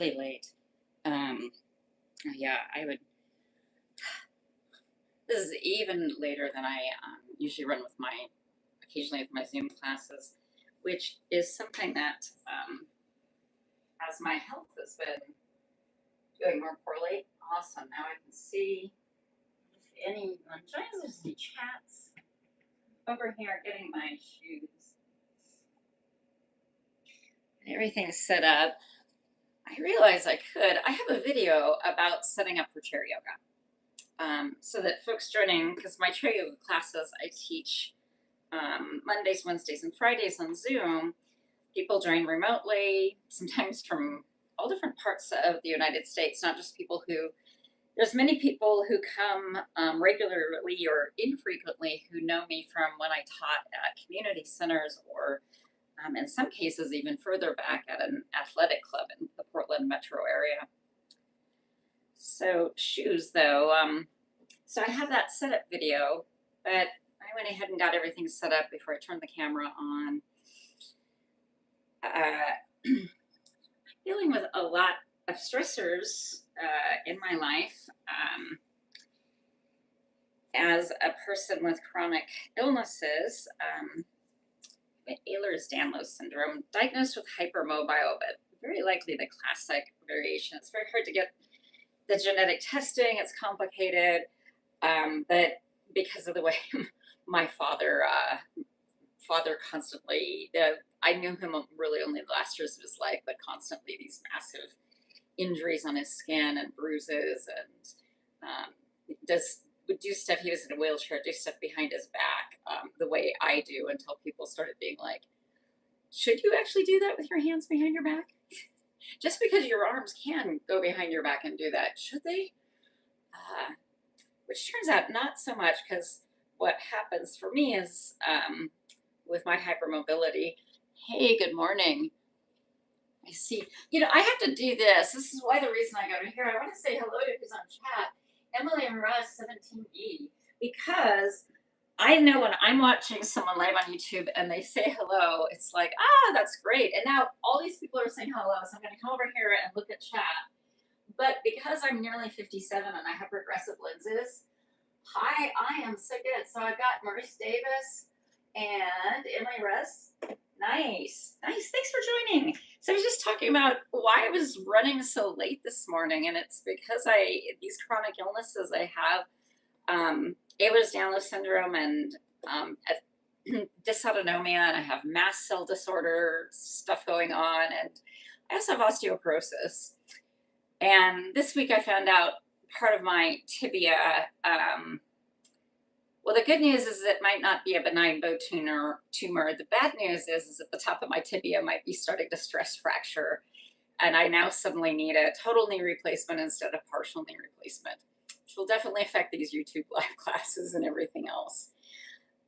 really late. Um, yeah, I would. This is even later than I usually run with my, occasionally with my Zoom classes, which is something that, as my health has been doing more poorly. Awesome. Now I can see if anyone joins us in chats over here getting my shoes. And everything's set up. I realized I have a video about setting up for chair yoga. So that folks joining, because my chair yoga classes I teach Mondays, Wednesdays, and Fridays on Zoom. People join remotely, sometimes from all different parts of the United States, not just people who, there's many people who come regularly or infrequently who know me from when I taught at community centers or in some cases even further back at an athletic club in the Portland metro area. So shoes though, so I have that setup video, but I went ahead and got everything set up before I turned the camera on. Dealing with a lot of stressors in my life. As a person with chronic illnesses, Ehlers-Danlos syndrome, diagnosed with hypermobile, but very likely the classic variation. It's very hard to get the genetic testing. It's complicated, but because of the way my father constantly, I knew him really only the last years of his life, but constantly these massive injuries on his skin and bruises, and would do stuff. He was in a wheelchair, do stuff behind his back, the way I do, until people started being like, should you actually do that with your hands behind your back? Just because your arms can go behind your back and do that, should they? Which turns out not so much, because what happens for me is with my hypermobility, hey, good morning. I see, I have to do this. This is why the reason I go to here. I want to say hello to who's on chat, Emily and Russ 17E, because I know when I'm watching someone live on YouTube and they say hello, it's like, that's great. And now all these people are saying hello, so I'm going to come over here and look at chat. But because I'm nearly 57 and I have progressive lenses, hi, I am so good. So I've got Maurice Davis and Emily Russ. Nice. Thanks for joining. So I was just talking about why I was running so late this morning, and it's because these chronic illnesses I have, Ehlers-Danlos syndrome and dysautonomia, and I have mast cell disorder stuff going on, and I also have osteoporosis. And this week I found out part of my tibia. Well, the good news is it might not be a benign bone tumor. The bad news is at the top of my tibia might be starting to stress fracture. And I now suddenly need a total knee replacement instead of partial knee replacement, which will definitely affect these YouTube live classes and everything else.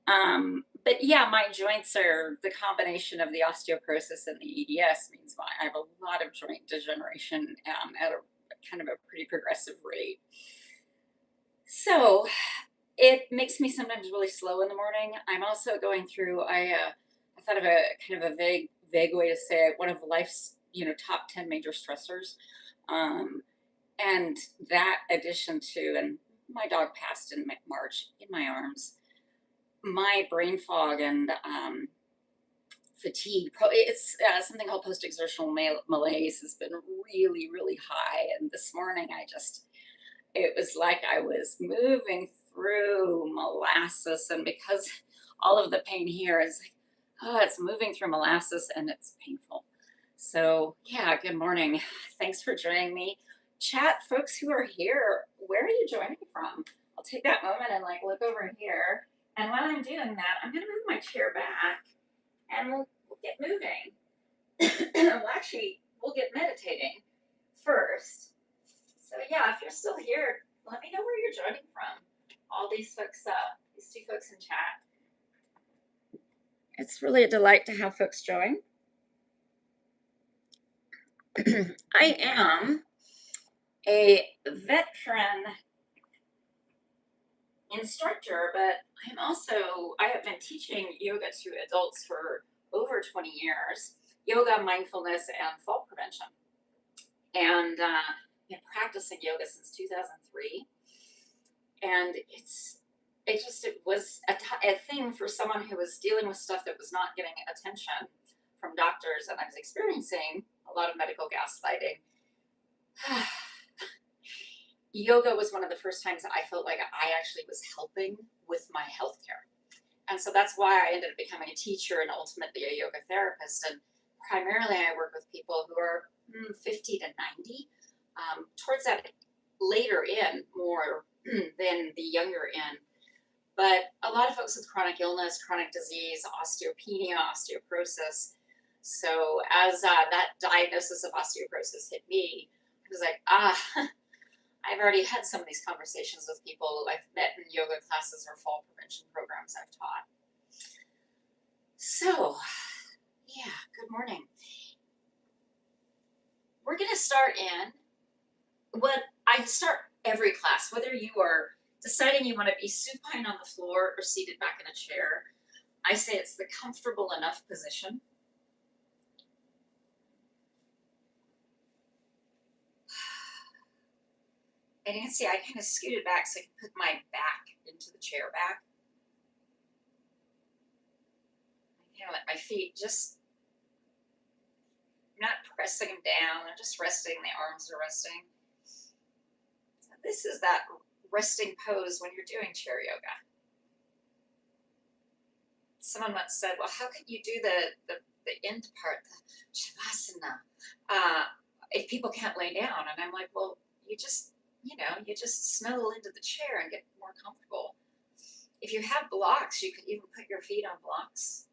But yeah, my joints are the combination of the osteoporosis and the EDS means I have a lot of joint degeneration at a kind of a pretty progressive rate. So it makes me sometimes really slow in the morning. I'm also going through, I thought of a kind of a vague way to say it, one of life's, top 10 major stressors. And that addition to, and my dog passed in March in my arms, my brain fog and fatigue, it's something called post-exertional malaise has been really, really high. And this morning it was like I was moving through molasses, and because all of the pain here is like, it's moving through molasses and it's painful. So yeah, good morning. Thanks for joining me. Chat, folks who are here, where are you joining from? I'll take that moment and look over here. And while I'm doing that, I'm going to move my chair back and we'll get moving. We'll get meditating first. So yeah, if you're still here, let me know where you're joining from. All these folks, these two folks in chat. It's really a delight to have folks join. I am a veteran instructor, but I have been teaching yoga to adults for over 20 years, yoga, mindfulness, and fall prevention. and been practicing yoga since 2003. And it was a thing for someone who was dealing with stuff that was not getting attention from doctors, and I was experiencing a lot of medical gaslighting. Yoga was one of the first times I felt like I actually was helping with my healthcare. And so that's why I ended up becoming a teacher and ultimately a yoga therapist. And primarily, I work with people who are 50 to 90, towards that later in more than the younger end. But a lot of folks with chronic illness, chronic disease, osteopenia, osteoporosis. So as that diagnosis of osteoporosis hit me, I was like, I've already had some of these conversations with people I've met in yoga classes or fall prevention programs I've taught. So, yeah, good morning. We're going to start in what I start every class, whether you are deciding you want to be supine on the floor or seated back in a chair. I say it's the comfortable enough position. And you can see I kind of scooted back so I can put my back into the chair back. I kind of let my feet just, I'm not pressing them down, they're just resting, the arms are resting. So this is that resting pose when you're doing chair yoga. Someone once said, well, how can you do the end part, the shavasana, if people can't lay down? And I'm like, well, you just snuggle into the chair and get more comfortable. If you have blocks, you could even put your feet on blocks.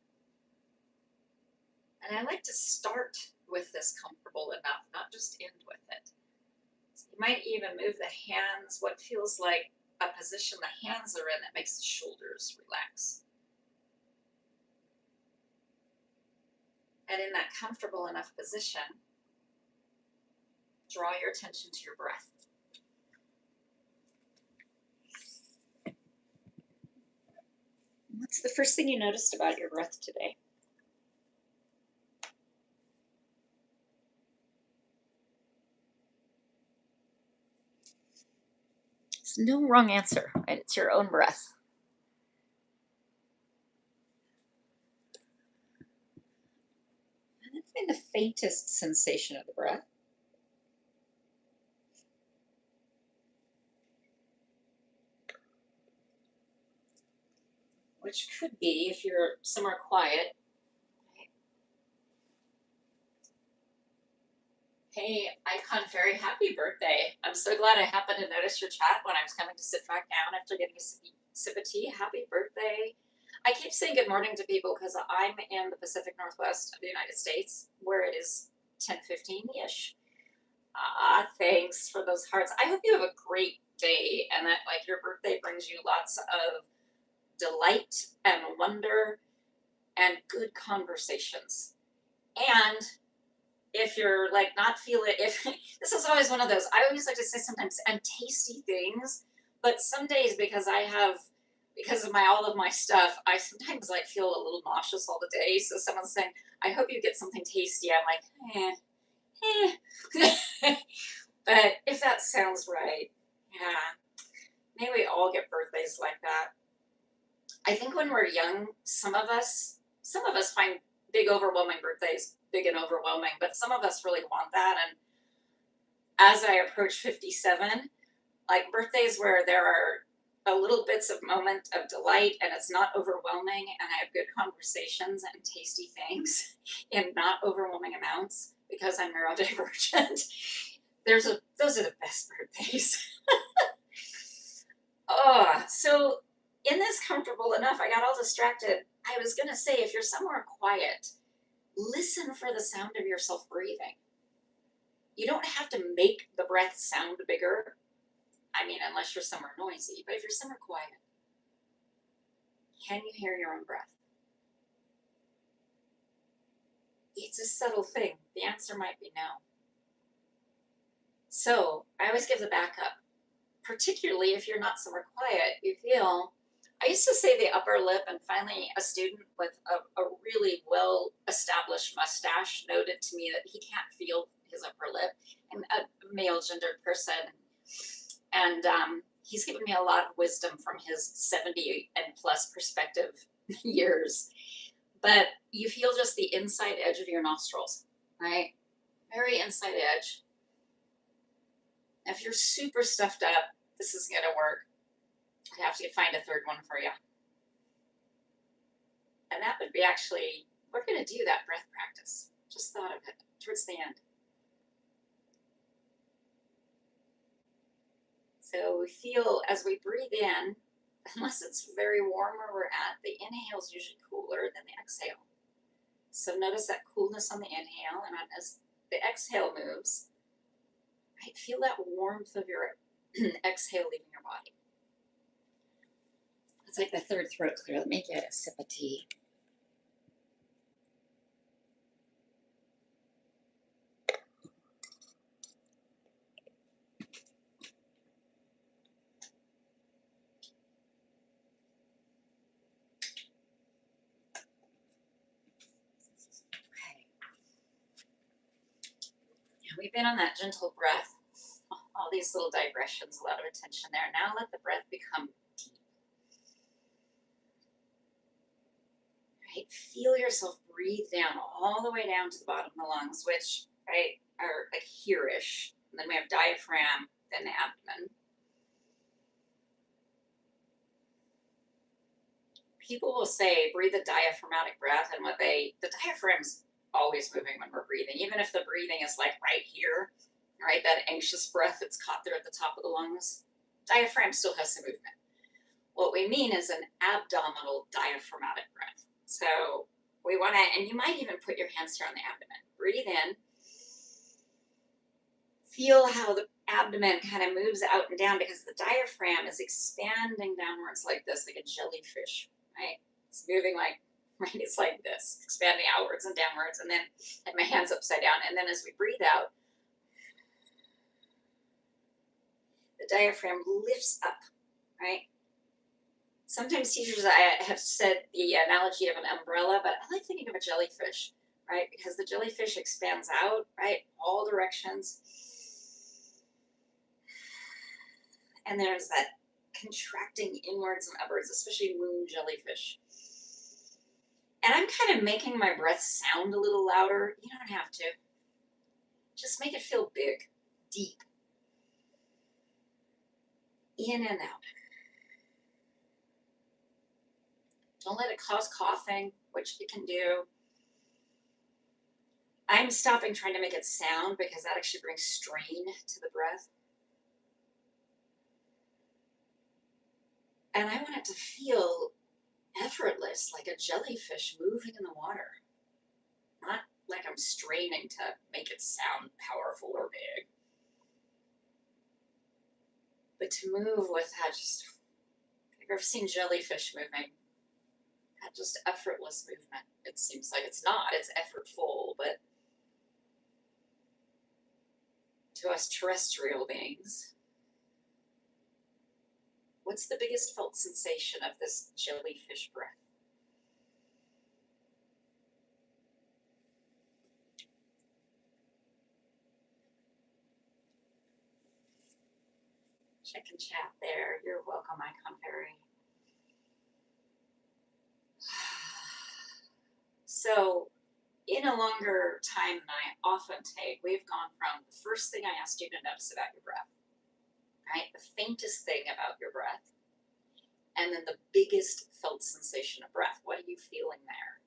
And I like to start with this comfortable enough, not just end with it. So you might even move the hands, what feels like a position the hands are in that makes the shoulders relax. And in that comfortable enough position, draw your attention to your breath. What's the first thing you noticed about your breath today? There's no wrong answer, right? It's your own breath. And then find the faintest sensation of the breath. Which could be, if you're somewhere quiet, hey, Icon Fairy, happy birthday. I'm so glad I happened to notice your chat when I was coming to sit back down after getting a sip of tea. Happy birthday. I keep saying good morning to people because I'm in the Pacific Northwest of the United States where it is 10:15-ish. Thanks for those hearts. I hope you have a great day and that like your birthday brings you lots of delight and wonder and good conversations. And if you're like not feeling, if this is always one of those, I always like to say sometimes and tasty things, but some days because of my all of my stuff, I sometimes like feel a little nauseous all the day. So someone's saying, I hope you get something tasty. I'm like, but if that sounds right, yeah, may we all get birthdays like that. I think when we're young, some of us find big overwhelming birthdays big and overwhelming, but some of us really want that. And as I approach 57, like birthdays where there are a little bits of moment of delight and it's not overwhelming and I have good conversations and tasty things in not overwhelming amounts because I'm neurodivergent. Those are the best birthdays. So in this comfortable enough, I got all distracted. I was going to say, if you're somewhere quiet, listen for the sound of yourself breathing. You don't have to make the breath sound bigger. I mean, unless you're somewhere noisy, but if you're somewhere quiet, can you hear your own breath? It's a subtle thing. The answer might be no. So I always give the backup, particularly if you're not somewhere quiet, you feel, I used to say the upper lip, and finally a student with a really well-established mustache noted to me that he can't feel his upper lip, and a male gendered person. And he's given me a lot of wisdom from his 70 and plus perspective years. But you feel just the inside edge of your nostrils, right? Very inside edge. If you're super stuffed up, this is going to work. I'd have to find a third one for you. And that would be actually, we're going to do that breath practice. Just thought of it towards the end. So we feel as we breathe in, unless it's very warm where we're at, the inhale is usually cooler than the exhale. So notice that coolness on the inhale, and as the exhale moves, right, feel that warmth of your exhale leaving your body. It's like the third throat clear. Let me get a sip of tea. We've been on that gentle breath, all these little digressions, a lot of attention there. Now let the breath become deep. Right? Feel yourself breathe down all the way down to the bottom of the lungs, which, right, are like here-ish. And then we have diaphragm, then the abdomen. People will say breathe a diaphragmatic breath, and the diaphragm's always moving when we're breathing, even if the breathing is like right here, right? That anxious breath that's caught there at the top of the lungs. Diaphragm still has some movement. What we mean is an abdominal diaphragmatic breath. So we want to, and you might even put your hands here on the abdomen. Breathe in. Feel how the abdomen kind of moves out and down because the diaphragm is expanding downwards like this, like a jellyfish, right? It's moving like, right? It's like this, expanding outwards and downwards, and then I have my hands upside down. And then as we breathe out, the diaphragm lifts up, right? Sometimes teachers, I have said the analogy of an umbrella, but I like thinking of a jellyfish, right? Because the jellyfish expands out, right? All directions. And there's that contracting inwards and upwards, especially moon jellyfish. And I'm kind of making my breath sound a little louder. You don't have to. Just make it feel big, deep. In and out. Don't let it cause coughing, which it can do. I'm stopping trying to make it sound because that actually brings strain to the breath. And I want it to feel effortless, like a jellyfish moving in the water. Not like I'm straining to make it sound powerful or big. But to move with that just, have you ever seen jellyfish moving? That just effortless movement. It seems like it's not, it's effortful, but to us terrestrial beings, what's the biggest felt sensation of this jellyfish breath? Check and chat there. You're welcome, Icon Fairy. So, in a longer time than I often take, we've gone from the first thing I asked you to notice about your breath, right? The faintest thing about your breath, and then the biggest felt sensation of breath. What are you feeling there?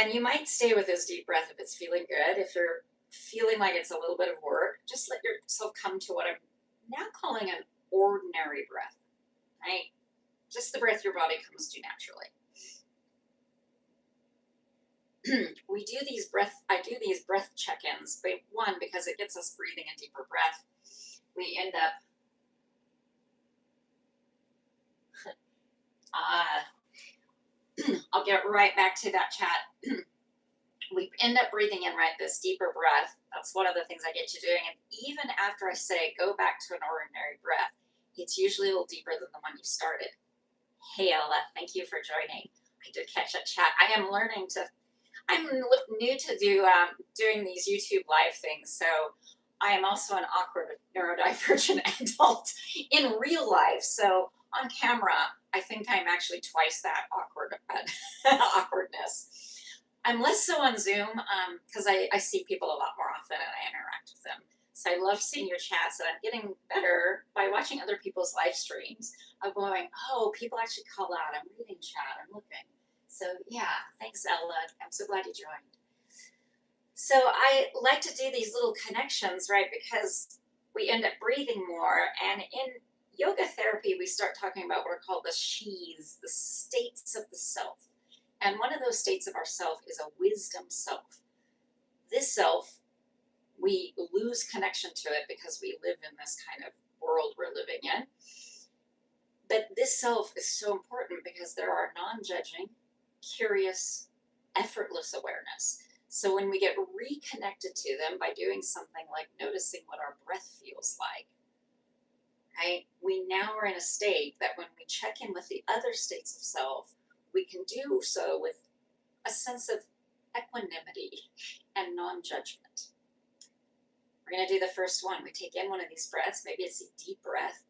And you might stay with this deep breath if it's feeling good. If you're feeling like it's a little bit of work, just let yourself come to what I'm now calling an ordinary breath, right? Just the breath your body comes to naturally. I do these breath check-ins, but one, because it gets us breathing a deeper breath. We end up, I'll get right back to that chat. We end up breathing in, right, this deeper breath. That's one of the things I get you doing. And even after I say, go back to an ordinary breath, it's usually a little deeper than the one you started. Hey, Ella, thank you for joining. I did catch that chat. I am learning to, I'm new to doing these YouTube live things, so I am also an awkward neurodivergent adult in real life. So on camera, I think I'm actually twice that awkward awkwardness. I'm less so on Zoom because I see people a lot more often and I interact with them. So I love seeing your chats, and I'm getting better by watching other people's live streams of going, oh, people actually call out. I'm reading chat. I'm looking. So yeah, thanks, Ella. I'm so glad you joined. So I like to do these little connections, right? Because we end up breathing more. And in yoga therapy, we start talking about what are called the she's, the states of the self. And one of those states of ourself is a wisdom self. This self, we lose connection to it because we live in this kind of world we're living in. But this self is so important because there are non-judging, curious, effortless awareness. So when we get reconnected to them by doing something like noticing what our breath feels like, right? We now are in a state that when we check in with the other states of self, we can do so with a sense of equanimity and non-judgment. We're going to do the first one. We take in one of these breaths. Maybe it's a deep breath.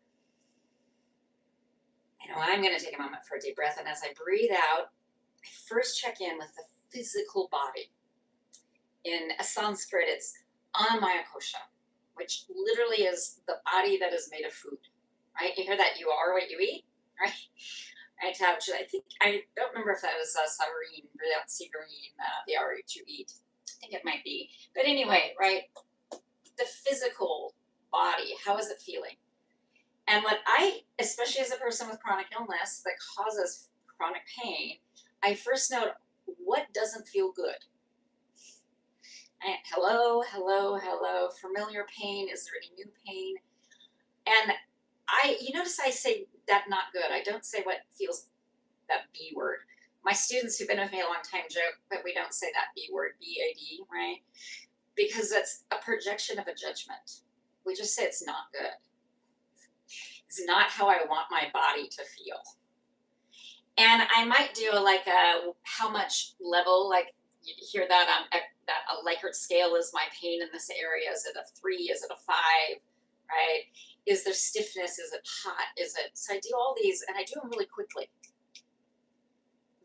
I know I'm going to take a moment for a deep breath. And as I breathe out, I first check in with the physical body. In Sanskrit, it's Anamaya Kosha, which literally is the body that is made of food, right? You hear that you are what you eat, right? Right, which I think, I don't remember if that was Savareen, the are what you eat. I think it might be. But anyway, right, the physical body, how is it feeling? And what I, especially as a person with chronic illness that causes chronic pain, I first note what doesn't feel good. Hello, hello, hello. Familiar pain. Is there any new pain? And you notice I say that not good. I don't say what feels that B word. My students who've been with me a long time joke that we don't say that B word, B-A-D, right? Because that's a projection of a judgment. We just say it's not good. It's not how I want my body to feel. And I might do how much level, like you hear that that a Likert scale is my pain in this area. Is it a 3? Is it a 5? Right? Is there stiffness? Is it hot? So I do all these and I do them really quickly.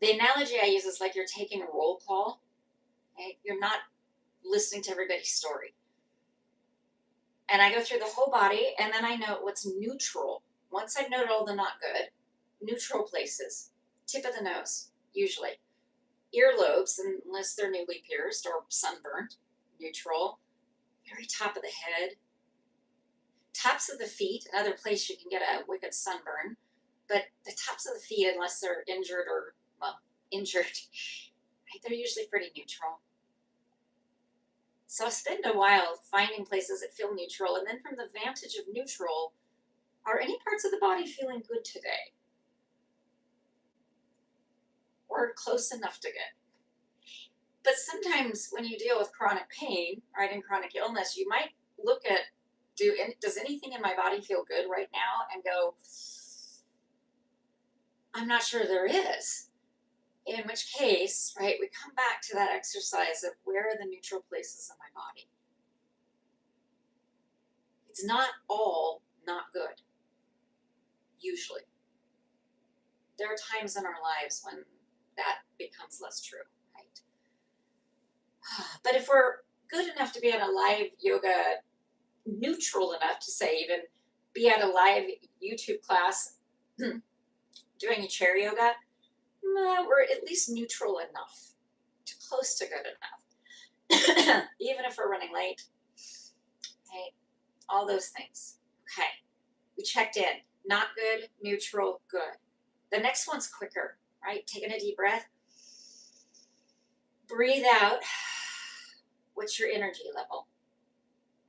The analogy I use is like you're taking a roll call. Right? You're not listening to everybody's story. And I go through the whole body and then I note what's neutral. Once I've noted all the not good, neutral places. Tip of the nose, usually. Earlobes, unless they're newly pierced or sunburned, neutral. Very top of the head. Tops of the feet, another place you can get a wicked sunburn. But the tops of the feet, unless they're injured, they're usually pretty neutral. So I spend a while finding places that feel neutral, and then from the vantage of neutral, are any parts of the body feeling good today? Or close enough to good? But sometimes when you deal with chronic pain, right, and chronic illness, you might look at, does anything in my body feel good right now? And go, I'm not sure there is. In which case, right, we come back to that exercise of where are the neutral places in my body? It's not all not good, usually. There are times in our lives when that becomes less true, right? But if we're good enough to be at a live yoga, neutral enough to say even be at a live YouTube class doing a chair yoga, we're at least neutral enough, to close to good enough. Even if we're running late, okay, all those things. Okay, we checked in. Not good, neutral, good. The next one's quicker, right? Taking a deep breath. Breathe out. What's your energy level?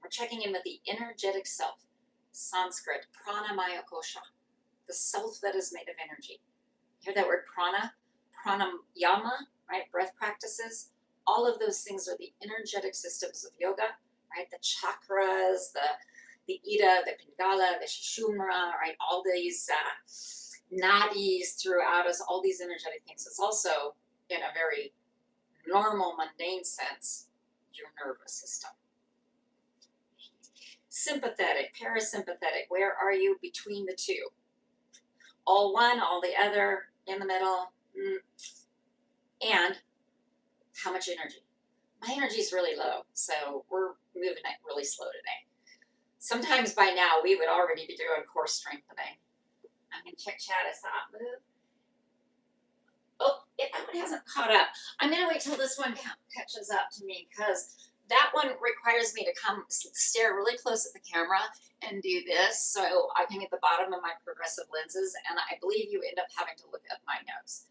We're checking in with the energetic self. Sanskrit, pranamaya kosha, the self that is made of energy. Hear that word prana? Pranayama, right? Breath practices. All of those things are the energetic systems of yoga, right? The chakras, the Ida, the Pingala, the Sushumna, right? All these nadis throughout us, all these energetic things. It's also in a very normal, mundane sense, your nervous system. Sympathetic, parasympathetic, where are you between the two? All one, all the other, in the middle, and how much energy? My energy is really low, so we're moving it really slow today. Sometimes by now we would already be doing core strengthening. I'm going to check chat. I saw it move. Oh, that one hasn't caught up. I'm going to wait till this one catches up to me because that one requires me to come stare really close at the camera and do this so I can get the bottom of my progressive lenses, and I believe you end up having to look at my nose.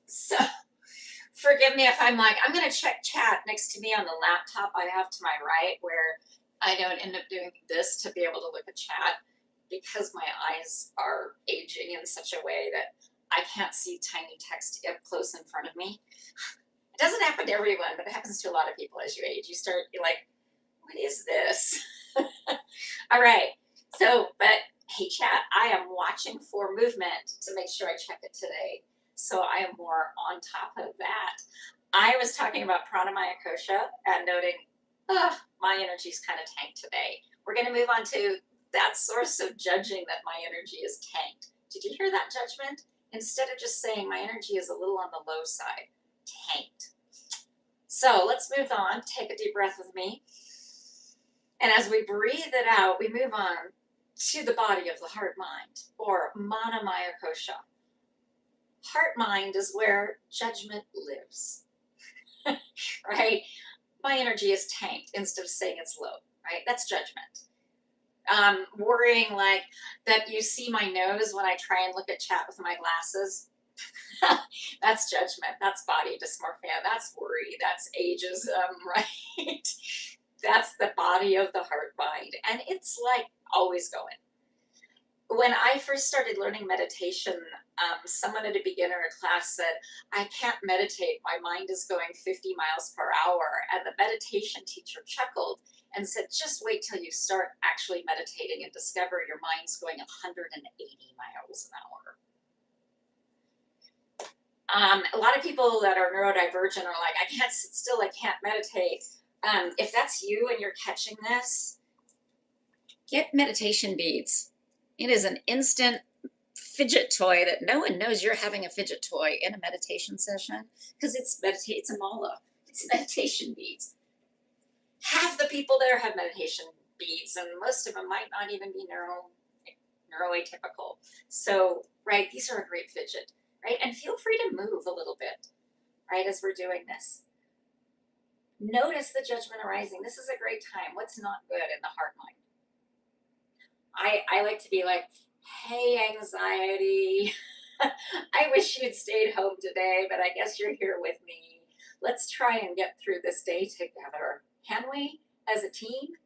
So forgive me if I'm like, I'm going to check chat next to me on the laptop I have to my right where I don't end up doing this to be able to look at chat because my eyes are aging in such a way that I can't see tiny text up close in front of me. It doesn't happen to everyone, but it happens to a lot of people as you age. You're like, what is this? All right. So, but hey, chat, I am watching for movement to make sure I check it today. So I am more on top of that. I was talking about pranamaya kosha and noting, my energy's kind of tanked today. We're going to move on to that source of judging that my energy is tanked. Did you hear that judgment? Instead of just saying my energy is a little on the low side, tanked. So let's move on. Take a deep breath with me. And as we breathe it out, we move on to the body of the heart mind, or manamaya kosha. Heart mind is where judgment lives, right? My energy is tanked instead of saying it's low, right? That's judgment. Worrying like that you see my nose when I try and look at chat with my glasses. That's judgment. That's body dysmorphia. That's worry. That's ageism, right? That's the body of the heart mind. And it's like always going. When I first started learning meditation, someone at a beginner class said, I can't meditate. My mind is going 50 miles per hour. And the meditation teacher chuckled and said, just wait till you start actually meditating and discover your mind's going 180 miles an hour. A lot of people that are neurodivergent are like, I can't sit still, I can't meditate. If that's you and you're catching this, get meditation beads. It is an instant fidget toy that no one knows you're having a fidget toy in a meditation session because it's a mala. It's meditation beads. Half the people there have meditation beads, and most of them might not even be neuroatypical. So, right, these are a great fidget, right? And feel free to move a little bit, right, as we're doing this. Notice the judgment arising. This is a great time. What's not good in the heart mind? I like to be like, hey, anxiety. I wish you'd stayed home today, but I guess you're here with me. Let's try and get through this day together. Can we, as a team?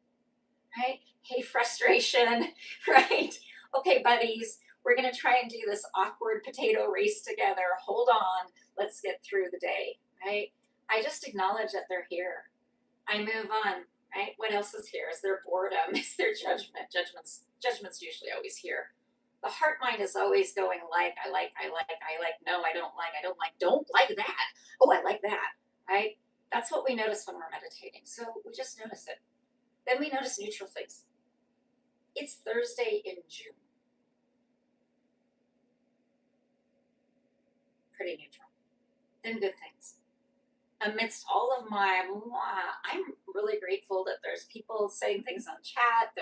Right? Hey, frustration, right? Okay, buddies, we're going to try and do this awkward potato race together. Hold on. Let's get through the day, right? I just acknowledge that they're here. I move on, right? What else is here? Is there boredom? Is there judgment? Judgment's usually always here. The heart mind is always going like, I like, no, I don't like that. Oh, I like that, right? That's what we notice when we're meditating. So we just notice it. Then we notice neutral things. It's Thursday in June. Pretty neutral. Then good things. Amidst all of my I'm really grateful that there's people saying things on chat.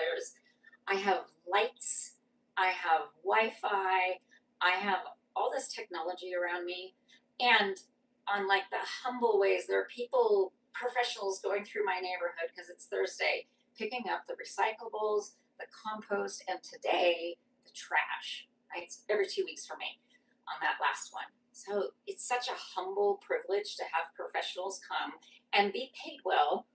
I have lights, I have Wi-Fi, I have all this technology around me. And on like the humble ways, there are people, professionals going through my neighborhood because it's Thursday, picking up the recyclables, the compost, and today the trash. Right? It's every 2 weeks for me on that last one. So it's such a humble privilege to have professionals come and be paid well,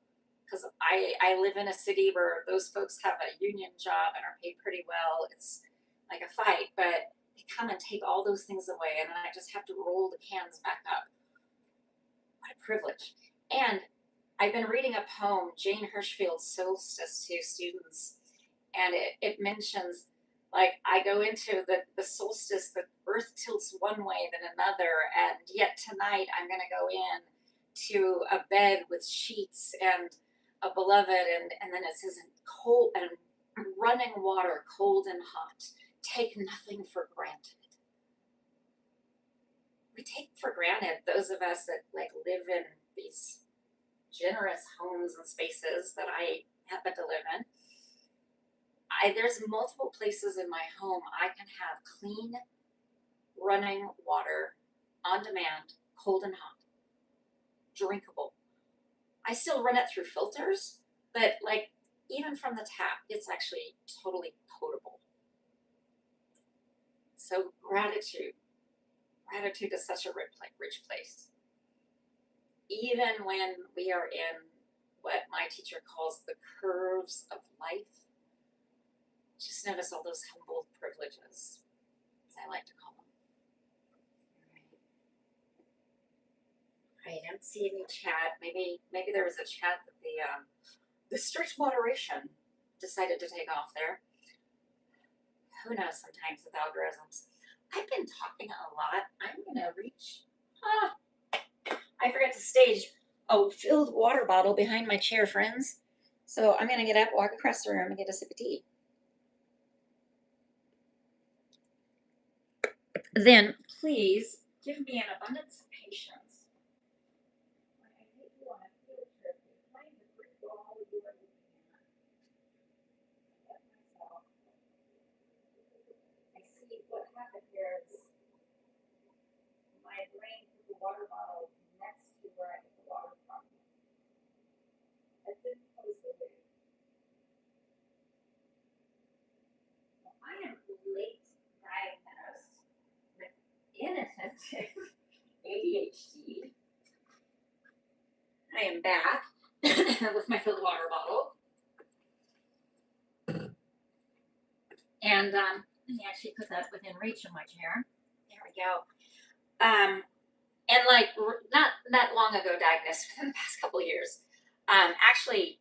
because I live in a city where those folks have a union job and are paid pretty well. It's like a fight, but they come and take all those things away, and then I just have to roll the cans back up. What a privilege. And I've been reading a poem, Jane Hirschfield's Solstice, to students, and it mentions Like I go into the solstice, the earth tilts one way then another, and yet tonight I'm gonna go in to a bed with sheets and a beloved, and then it says in cold and running water, cold and hot. Take nothing for granted. We take for granted, those of us that like live in these generous homes and spaces that I happen to live in. There's multiple places in my home I can have clean running water on demand, cold and hot, drinkable. I still run it through filters, but like even from the tap, it's actually totally potable. So gratitude. Gratitude is such a rich place. Even when we are in what my teacher calls the curves of life, just notice all those humble privileges, as I like to call them. I don't see any chat. Maybe there was a chat that the strict moderation decided to take off there. Who knows? Sometimes with algorithms. I've been talking a lot. I'm gonna reach. I forgot to stage a filled water bottle behind my chair, friends. So I'm gonna get up, walk across the room, and get a sip of tea. Then please give me an abundance of patience. I see what happened here is my brain put the water bottle next to where I get the water from. I didn't close the lid. I am late diagnosed with inattentive ADHD. I am back with my filled water bottle. And let me actually put that within reach of my chair. There we go. And like not long ago diagnosed, within the past couple of years. Actually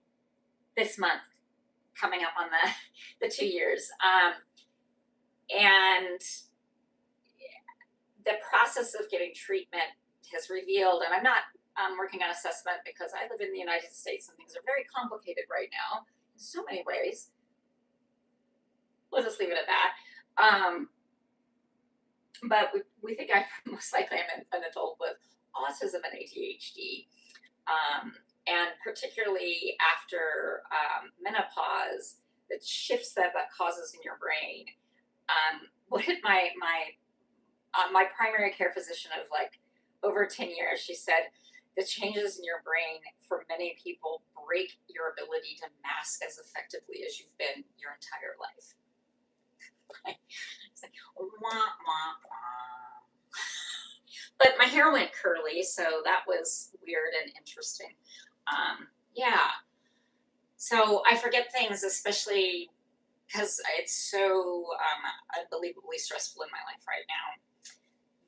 this month coming up on the 2 years. And the process of getting treatment has revealed, and I'm not working on assessment because I live in the United States and things are very complicated right now in so many ways. We'll just leave it at that. But we think I most likely am an adult with autism and ADHD. And particularly after menopause, the shifts that causes in your brain. What did my primary care physician of like over 10 years, she said, the changes in your brain for many people break your ability to mask as effectively as you've been your entire life. It's like, wah, wah, wah. But my hair went curly, so that was weird and interesting. Yeah. So I forget things, especially because it's so unbelievably stressful in my life right now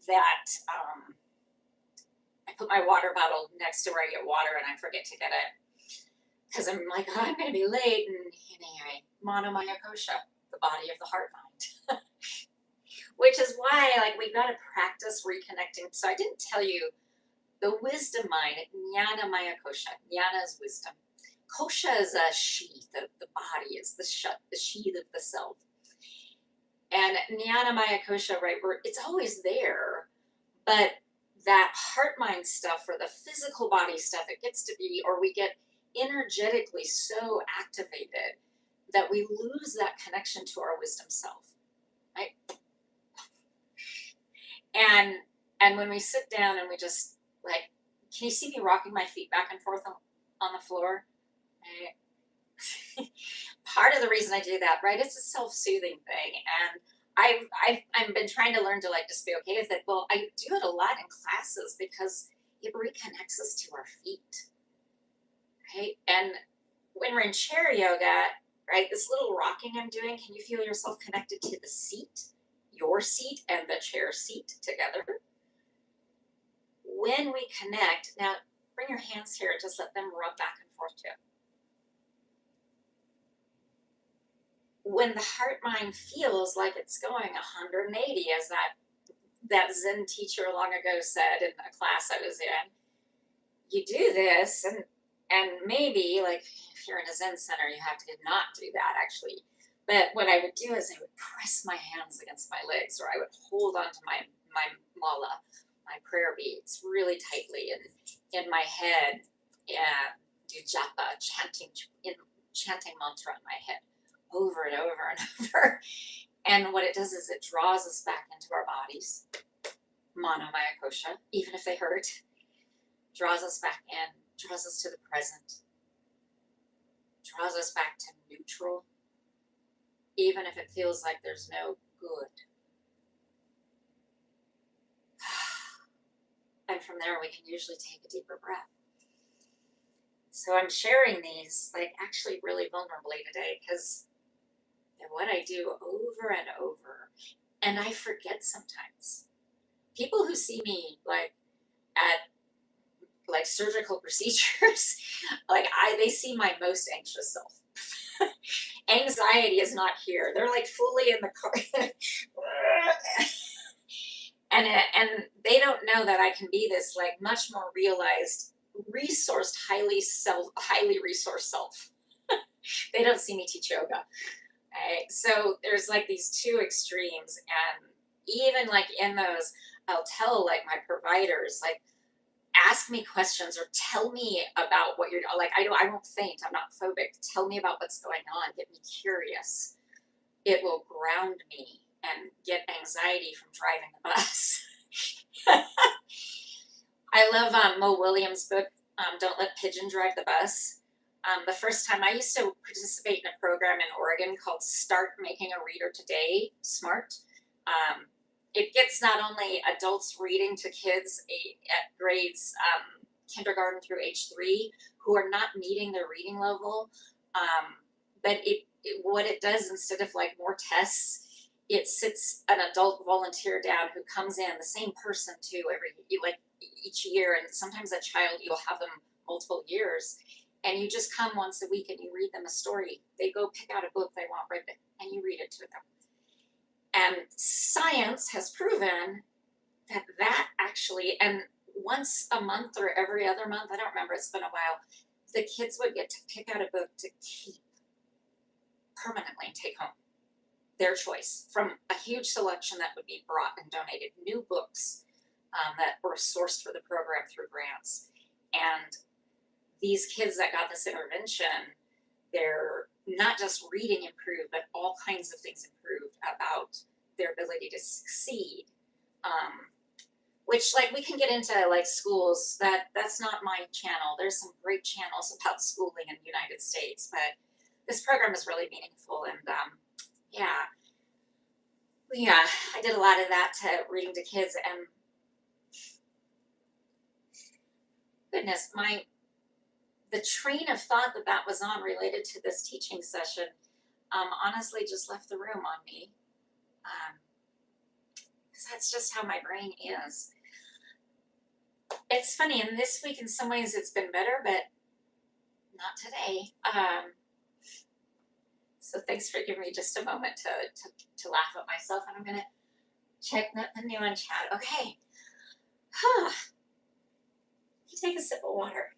that I put my water bottle next to where I get water and I forget to get it because I'm like, oh, I'm going to be late. And anyway, monomyokosha, the body of the heart mind. Which is why, like, we've got to practice reconnecting. So I didn't tell you the wisdom mind, jnana maya kosha. Jnana is wisdom. Kosha is a sheath. The body is the sheath of the self. And jnana maya kosha, right, it's always there, but that heart mind stuff or the physical body stuff, it gets to be, or we get energetically so activated that we lose that connection to our wisdom self, right? And when we sit down and we just like, can you see me rocking my feet back and forth on the floor? Right? Part of the reason I do that, right? It's a self-soothing thing, and I've been trying to learn to like just be okay with it. Well, I do it a lot in classes because it reconnects us to our feet, right? And when we're in chair yoga, right, this little rocking I'm doing, can you feel yourself connected to the seat, your seat, and the chair seat together? When we connect, now bring your hands here, just let them rub back and forth too. when the heart mind feels like it's going 180, as that Zen teacher long ago said in a class I was in, you do this, and maybe like if you're in a Zen center, you have to not do that actually. But what I would do is I would press my hands against my legs, or I would hold onto my mala, my prayer beads, really tightly, and in my head, yeah, do japa, chanting mantra in my head, over and over and over. And what it does is it draws us back into our bodies, mana maya kosha, even if they hurt, draws us back in, draws us to the present, draws us back to neutral, even if it feels like there's no good. And from there, we can usually take a deeper breath. So I'm sharing these, like, actually really vulnerably today, because they're what I do over and over. And I forget sometimes. People who see me, like, at like surgical procedures, like they see my most anxious self. Anxiety is not here. They're like fully in the car. And they don't know that I can be this like much more realized, resourced, highly resourced self. They don't see me teach yoga. Right? So there's like these two extremes, and even like in those, I'll tell like my providers, like, ask me questions or tell me about what you're like. I won't faint. I'm not phobic. Tell me about what's going on. Get me curious. It will ground me and get anxiety from driving the bus. I love Mo Williams' book, Don't Let Pigeon Drive the Bus. The first time I used to participate in a program in Oregon called Start Making a Reader Today Smart. It gets not only adults reading to kids at grades kindergarten through age 3 who are not meeting their reading level, but what it does, instead of like more tests, it sits an adult volunteer down who comes in, the same person too, like each year, and sometimes a child, you'll have them multiple years, and you just come once a week and you read them a story. They go pick out a book they want read, and you read it to them. And science has proven that actually, and once a month or every other month, I don't remember, it's been a while, the kids would get to pick out a book to keep permanently and take home, their choice from a huge selection that would be brought and donated, new books that were sourced for the program through grants. And these kids that got this intervention, their not just reading improved, but all kinds of things improved about their ability to succeed. Which, like, we can get into like schools. That's not my channel. There's some great channels about schooling in the United States, but this program is really meaningful. And yeah, I did a lot of that to reading to kids, and goodness, the train of thought that was on related to this teaching session, honestly just left the room on me, because that's just how my brain is. It's funny, and this week in some ways it's been better, but not today. So thanks for giving me just a moment to laugh at myself, and I'm gonna check the new on chat. Okay. You take a sip of water.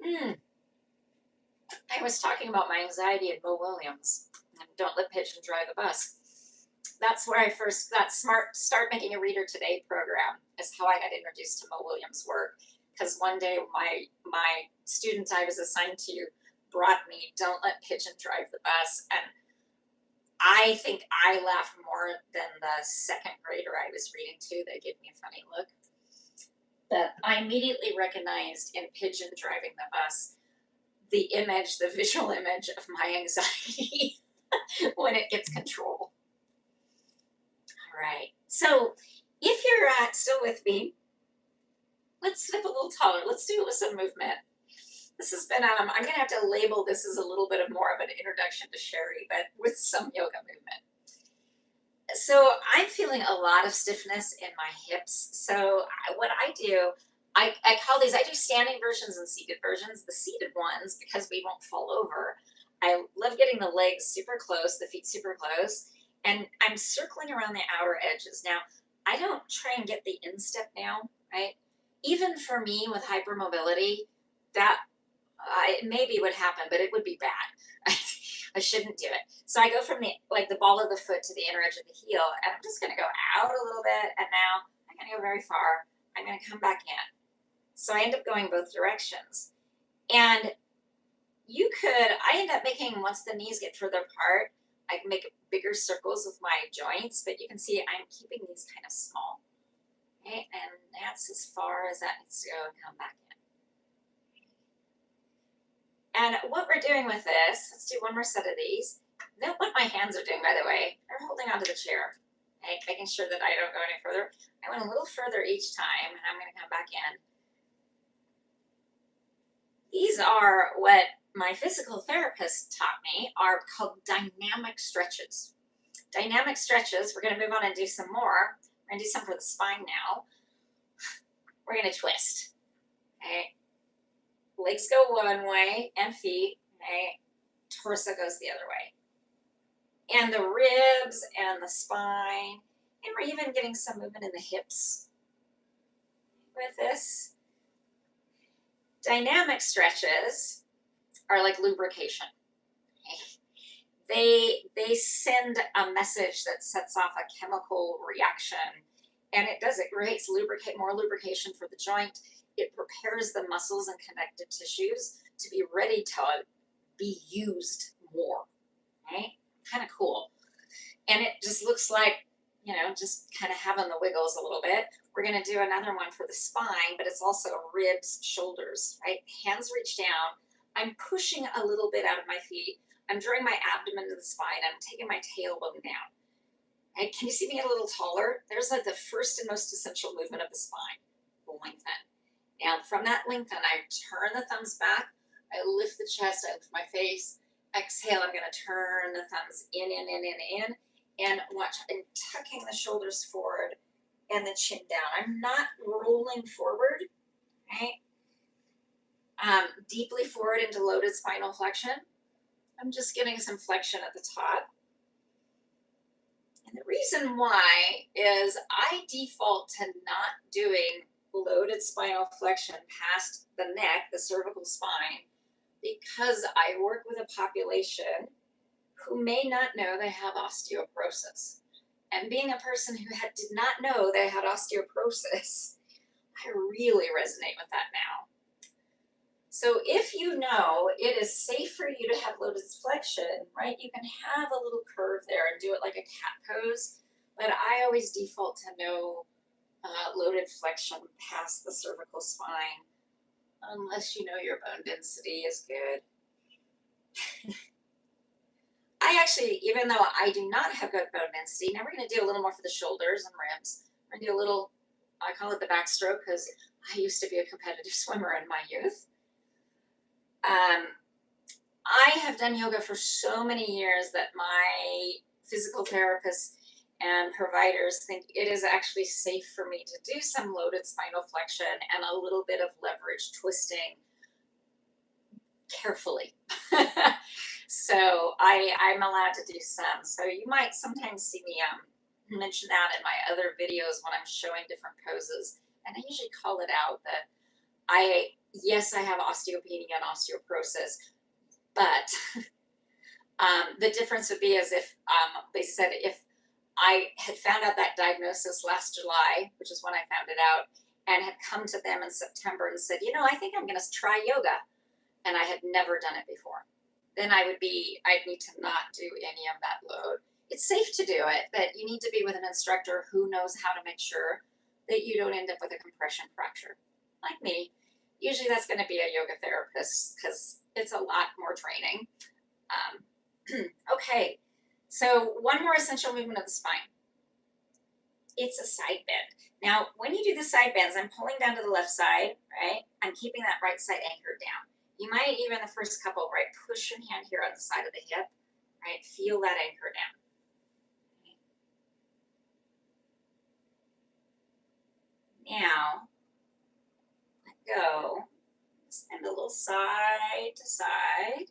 I was talking about my anxiety and Mo Williams and Don't Let Pigeon Drive the Bus. That's where I first, that Start Making a Reader Today program is how I got introduced to Mo Williams' work. Because one day my student I was assigned to brought me Don't Let Pigeon Drive the Bus, and I think I laughed more than the second grader I was reading to. They gave me a funny look. But I immediately recognized in Pigeon Driving the Bus the visual image of my anxiety when it gets control. All right. So if you're still with me, let's step a little taller. Let's do it with some movement. This has been, I'm going to have to label this as a little bit of more of an introduction to Sherri, but with some yoga movement. So I'm feeling a lot of stiffness in my hips. So what I do, I call these, I do standing versions and seated versions. The seated ones, because we won't fall over, I love getting the legs super close, the feet super close, and I'm circling around the outer edges. Now, I don't try and get the instep now, right? Even for me with hypermobility, that it maybe would happen, but it would be bad. I shouldn't do it. So I go from the like the ball of the foot to the inner edge of the heel, and I'm just going to go out a little bit, and now I'm going to go very far. I'm going to come back in. So I end up going both directions. And I end up making, once the knees get further apart, I can make bigger circles with my joints, but you can see I'm keeping these kind of small. Okay, and that's as far as that needs to go and come back in. And what we're doing with this, let's do one more set of these. Note what my hands are doing, by the way. They're holding onto the chair, okay, making sure that I don't go any further. I went a little further each time, and I'm going to come back in. These are what my physical therapist taught me, are called dynamic stretches. Dynamic stretches, we're going to move on and do some more. We're going to do some for the spine now. We're going to twist. Okay. Legs go one way and feet. Okay. Torso goes the other way. And the ribs and the spine. And we're even getting some movement in the hips with this. Dynamic stretches are like lubrication. They send a message that sets off a chemical reaction, and it creates more lubrication for the joint. It prepares the muscles and connective tissues to be ready to be used more. Right? Kind of cool. And it just looks like, just kind of having the wiggles a little bit. We're going to do another one for the spine, but it's also ribs, shoulders, right? Hands reach down. I'm pushing a little bit out of my feet. I'm drawing my abdomen to the spine. I'm taking my tailbone down. Right? Can you see me a little taller? There's like the first and most essential movement of the spine, lengthen. And from that lengthen, I turn the thumbs back. I lift the chest. I lift my face. Exhale, I'm going to turn the thumbs in. And watch, I'm tucking the shoulders forward and the chin down. I'm not rolling forward, right? Deeply forward into loaded spinal flexion. I'm just getting some flexion at the top. And the reason why is I default to not doing loaded spinal flexion past the neck, the cervical spine, because I work with a population who may not know they have osteoporosis. And being a person who did not know they had osteoporosis, I really resonate with that now. So if you know it is safe for you to have loaded flexion, right, you can have a little curve there and do it like a cat pose. But I always default to no loaded flexion past the cervical spine, unless you know your bone density is good. I actually, even though I do not have good bone density, now we're going to do a little more for the shoulders and ribs. We're going to do a little, I call it the backstroke because I used to be a competitive swimmer in my youth. I have done yoga for so many years that my physical therapists and providers think it is actually safe for me to do some loaded spinal flexion and a little bit of leverage twisting carefully. So I'm allowed to do some. So you might sometimes see me mention that in my other videos when I'm showing different poses. And I usually call it out that yes, I have osteopenia and osteoporosis, but the difference would be as if they said if I had found out that diagnosis last July, which is when I found it out, and had come to them in September and said, I think I'm going to try yoga, and I had never done it before, then I'd need to not do any of that load. It's safe to do it, but you need to be with an instructor who knows how to make sure that you don't end up with a compression fracture. Like me, usually that's going to be a yoga therapist because it's a lot more training. Okay, so one more essential movement of the spine. It's a side bend. Now, when you do the side bends, I'm pulling down to the left side, right? I'm keeping that right side anchored down. You might even the first couple, right, push your hand here on the side of the hip, right? Feel that anchor down. Okay. Now, go. And a little side to side.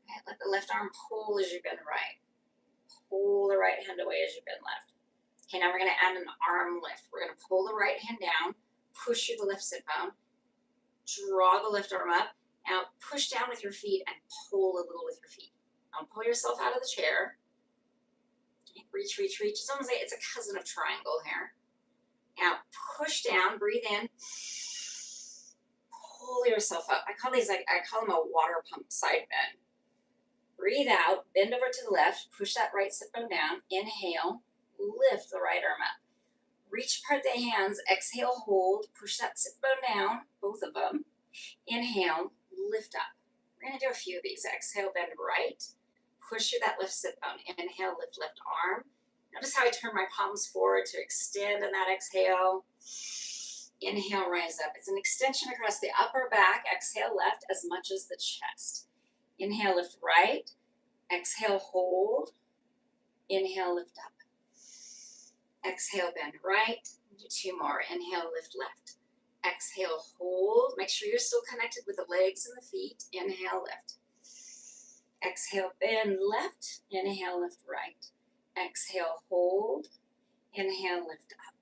And let the left arm pull as you bend right. Pull the right hand away as you bend left. Okay, now we're going to add an arm lift. We're going to pull the right hand down, push through the left sit bone, draw the left arm up. Now push down with your feet and pull a little with your feet. Now pull yourself out of the chair. Reach, reach, reach. It's almost like it's a cousin of triangle here. Now push down, breathe in, pull yourself up. I call them a water pump side bend. Breathe out, bend over to the left, push that right sit bone down. Inhale, lift the right arm up. Reach apart the hands, exhale, hold, push that sit bone down, both of them. Inhale, lift up. We're going to do a few of these. Exhale, bend right, push through that left sit bone. Inhale, lift left arm. Notice how I turn my palms forward to extend in that exhale. Inhale, rise up. It's an extension across the upper back. Exhale, left as much as the chest. Inhale, lift right. Exhale, hold. Inhale, lift up. Exhale, bend right. Do two more. Inhale, lift left. Exhale, hold. Make sure you're still connected with the legs and the feet. Inhale, lift. Exhale, bend left. Inhale, lift right. Exhale, hold. Inhale, lift up.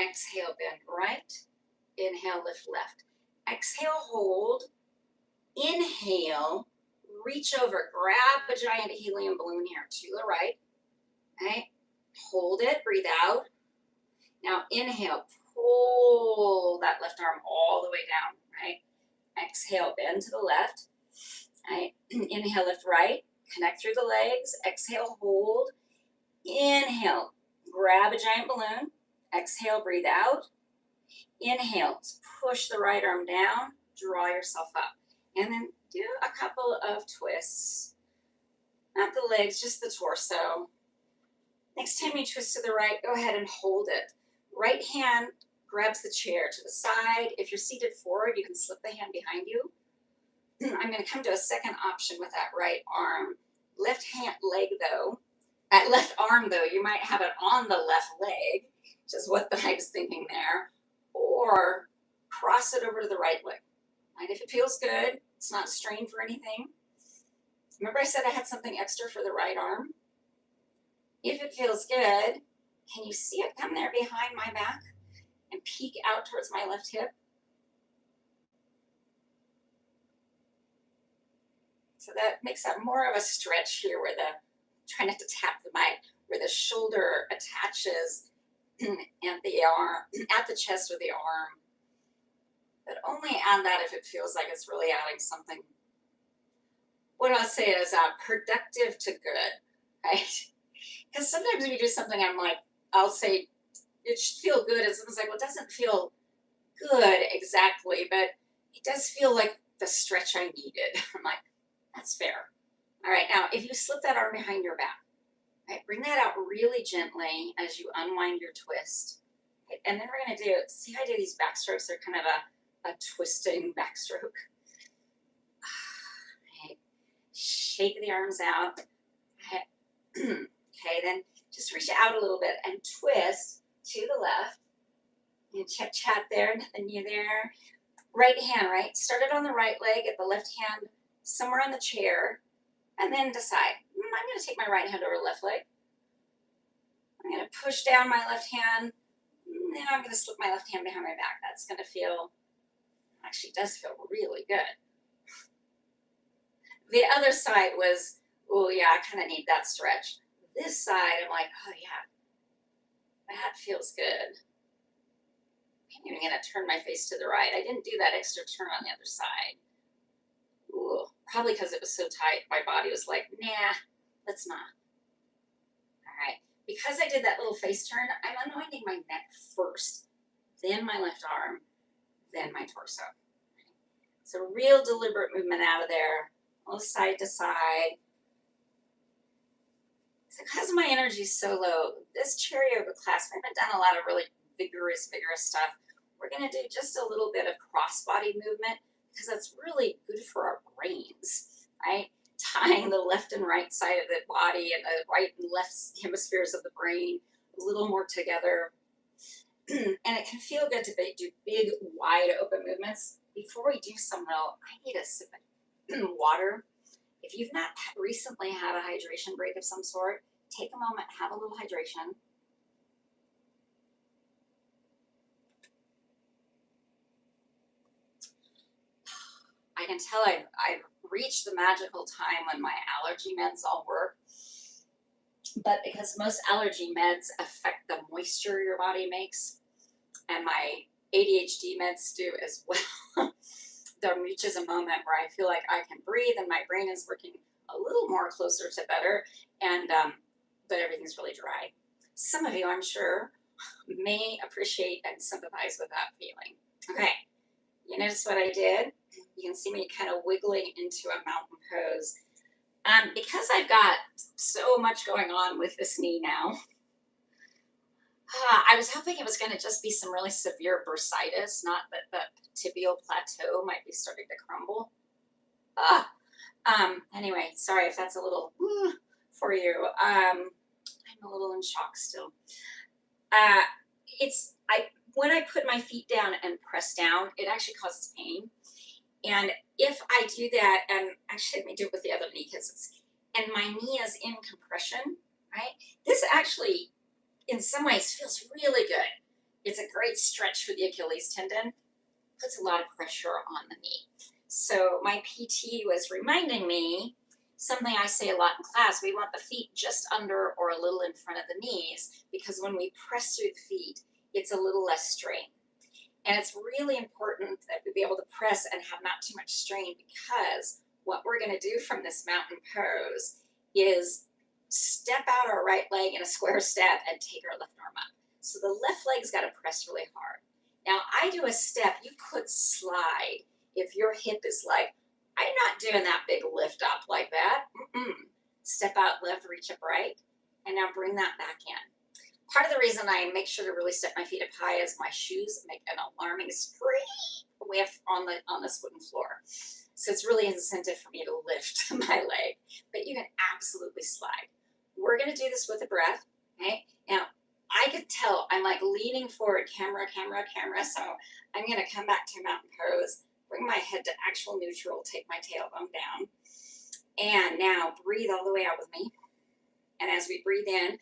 Exhale, bend right. Inhale, lift left. Exhale, hold. Inhale, reach over. Grab a giant helium balloon here to the right. Okay. Hold it. Breathe out. Now inhale. Pull that left arm all the way down. Right. Exhale, bend to the left. Right. Inhale, lift right. Connect through the legs. Exhale, hold. Inhale, grab a giant balloon. Exhale, breathe out. Inhale, push the right arm down. Draw yourself up. And then do a couple of twists. Not the legs, just the torso. Next time you twist to the right, go ahead and hold it. Right hand grabs the chair to the side. If you're seated forward, you can slip the hand behind you. I'm going to come to a second option with that right arm. Left arm though, you might have it on the left leg, which is what I was thinking there, or cross it over to the right leg. And if it feels good, it's not strained for anything. Remember I said I had something extra for the right arm? If it feels good, can you see it come there behind my back and peek out towards my left hip? So that makes that more of a stretch here where try not to tap the mic, where the shoulder attaches at the arm, at the chest with the arm. But only add that if it feels like it's really adding something. What I'll say is productive to good, right? Because sometimes when you do something, I'll say it should feel good. And someone's like, well, it doesn't feel good exactly, but it does feel like the stretch I needed. I'm like, that's fair. All right, now if you slip that arm behind your back, right, bring that out really gently as you unwind your twist. Okay, and then we're going to see how I do these backstrokes. They're kind of a twisting backstroke. Okay. Shake the arms out. Okay, then just reach out a little bit and twist to the left. And chat there, nothing new there. Right hand, right? Start it on the right leg, get the left hand somewhere on the chair, and then decide, I'm going to take my right hand over left leg. I'm going to push down my left hand. Now I'm going to slip my left hand behind my back. That's going to actually does feel really good. The other side was, oh yeah, I kind of need that stretch. This side, I'm like, oh yeah, that feels good. I'm even going to turn my face to the right. I didn't do that extra turn on the other side. Ooh, probably because it was so tight, my body was like, nah, let's not. All right, because I did that little face turn, I'm anointing my neck first, then my left arm, then my torso. So real deliberate movement out of there, all side to side. So because my energy is so low, this chair yoga class, we haven't done a lot of really vigorous stuff. We're going to do just a little bit of cross-body movement because that's really good for our brains, right? Tying the left and right side of the body and the right and left hemispheres of the brain a little more together. And it can feel good to do big, wide open movements. Before we do some though, I need a sip of water. If you've not recently had a hydration break of some sort, take a moment, have a little hydration. I can tell I've reached the magical time when my allergy meds all work. But because most allergy meds affect the moisture your body makes, and my ADHD meds do as well, there reaches a moment where I feel like I can breathe and my brain is working a little more closer to better, and but everything's really dry. Some of you, I'm sure, may appreciate and sympathize with that feeling. Okay, you notice what I did? You can see me kind of wiggling into a mountain pose. Because I've got so much going on with this knee now, I was hoping it was going to just be some really severe bursitis, not that the tibial plateau might be starting to crumble. Anyway, sorry if that's a little for you. I'm a little in shock still. When I put my feet down and press down, it actually causes pain. And if I do that, and actually let me do it with the other knee and my knee is in compression, right? This actually, in some ways, feels really good. It's a great stretch for the Achilles tendon, puts a lot of pressure on the knee. So my PT was reminding me something I say a lot in class. We want the feet just under or a little in front of the knees, because when we press through the feet, it's a little less strain. And it's really important that we be able to press and have not too much strain, because what we're going to do from this mountain pose is step out our right leg in a square step and take our left arm up. So the left leg's got to press really hard. Now I do a step, you could slide if your hip is like, I'm not doing that big lift up like that. Step out left, reach up right, and now bring that back in. Part of the reason I make sure to really step my feet up high is my shoes make an alarming scream on this wooden floor. So it's really an incentive for me to lift my leg, but you can absolutely slide. We're going to do this with a breath. Okay. Now I could tell I'm like leaning forward, camera. So I'm going to come back to mountain pose, bring my head to actual neutral, take my tailbone down, and now breathe all the way out with me. And as we breathe in,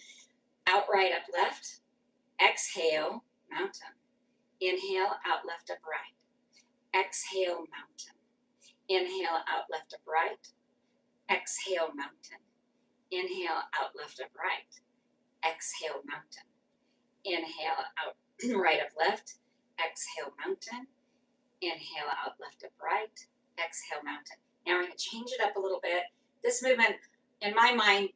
out right, up left, exhale, mountain. Inhale, out left, up right. Exhale, mountain. Inhale, out left, up right. Exhale, mountain. Inhale, out left, up right. Exhale, mountain. Inhale, out right, up left. Exhale, mountain. Inhale, out left, up right. Exhale, mountain. Now we're going to change it up a little bit. This movement, in my mind,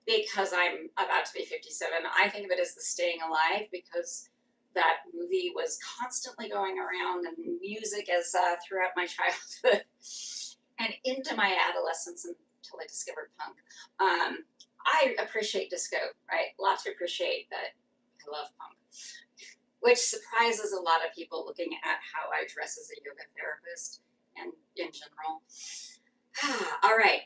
because I'm about to be 57, I think of it as the Staying Alive, because that movie was constantly going around, and music is throughout my childhood and into my adolescence until I discovered punk. I appreciate disco, right? Lots to appreciate, but I love punk, which surprises a lot of people looking at how I dress as a yoga therapist and in general. All right.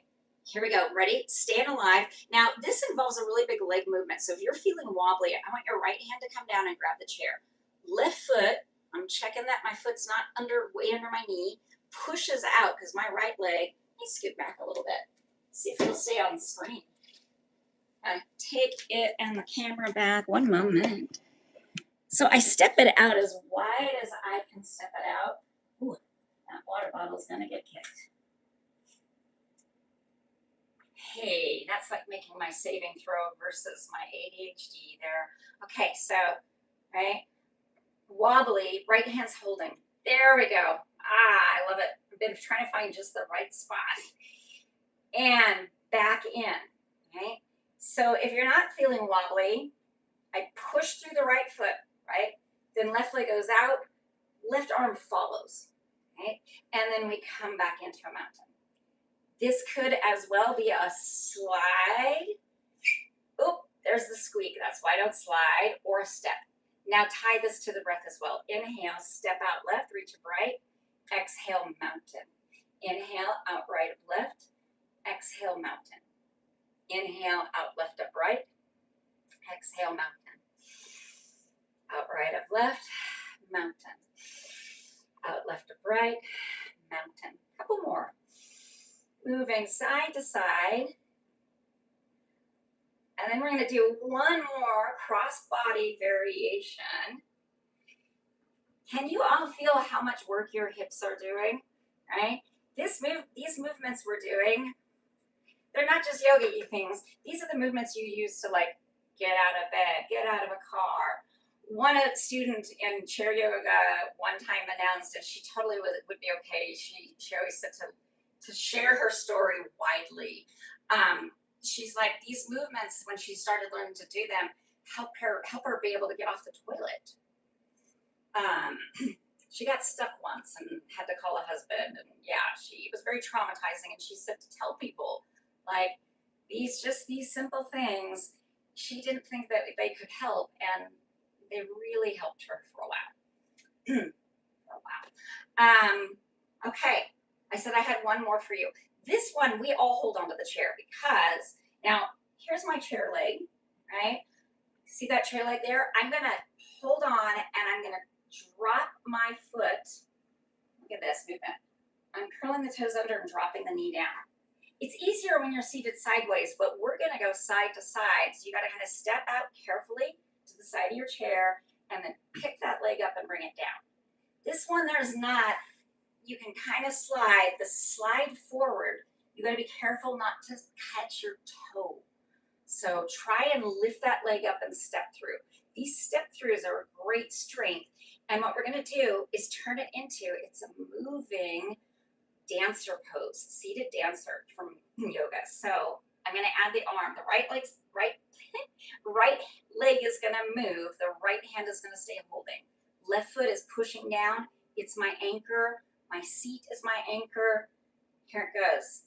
Here we go. Ready? Stand alive. Now, this involves a really big leg movement. So if you're feeling wobbly, I want your right hand to come down and grab the chair. Left foot, I'm checking that my foot's not way under my knee, pushes out, because my right leg, let me scoot back a little bit. See if it'll stay on the screen. Take it and the camera back. One moment. So I step it out as wide as I can step it out. Ooh, that water bottle's going to get kicked. Hey, that's like making my saving throw versus my ADHD there. Okay, so, right, wobbly, right hand's holding. There we go. I love it. I've been trying to find just the right spot. And back in, right? So if you're not feeling wobbly, I push through the right foot, right? Then left leg goes out, left arm follows, right? And then we come back into a mountain. This could as well be a slide. Oop, there's the squeak. That's why I don't slide. Or a step. Now tie this to the breath as well. Inhale, step out left, reach up right. Exhale, mountain. Inhale, out right up left. Exhale, mountain. Inhale, out left up right. Exhale, mountain. Out right of left, mountain. Out left of right, mountain. Couple more. Moving side to side. And then we're going to do one more cross body variation. Can you all feel how much work your hips are doing? Right? These movements we're doing, they're not just yoga-y things. These are the movements you use to like get out of bed, get out of a car. One student in chair yoga one time announced, and she totally would be okay. She always said to share her story widely. She's like, these movements, when she started learning to do them, help her be able to get off the toilet. She got stuck once and had to call a husband, and yeah, it was very traumatizing. And she said to tell people, like, these simple things, she didn't think that they could help, and they really helped her for a while. For a while. Okay, I said I had one more for you. This one we all hold onto the chair because now here's my chair leg, right? See that chair leg there? I'm gonna hold on and I'm gonna drop my foot. Look at this movement. I'm curling the toes under and dropping the knee down. It's easier when you're seated sideways, but we're gonna go side to side. So you gotta kind of step out carefully to the side of your chair and then pick that leg up and bring it down. This one, there's not, you can kind of slide, the slide forward. You gotta be careful not to catch your toe. So try and lift that leg up and step through. These step throughs are a great strength. And what we're gonna do is turn it into, it's a moving dancer pose, seated dancer from yoga. So I'm gonna add the arm, the right leg is gonna move, the right hand is gonna stay holding. Left foot is pushing down, it's my anchor, my seat is my anchor. Here it goes.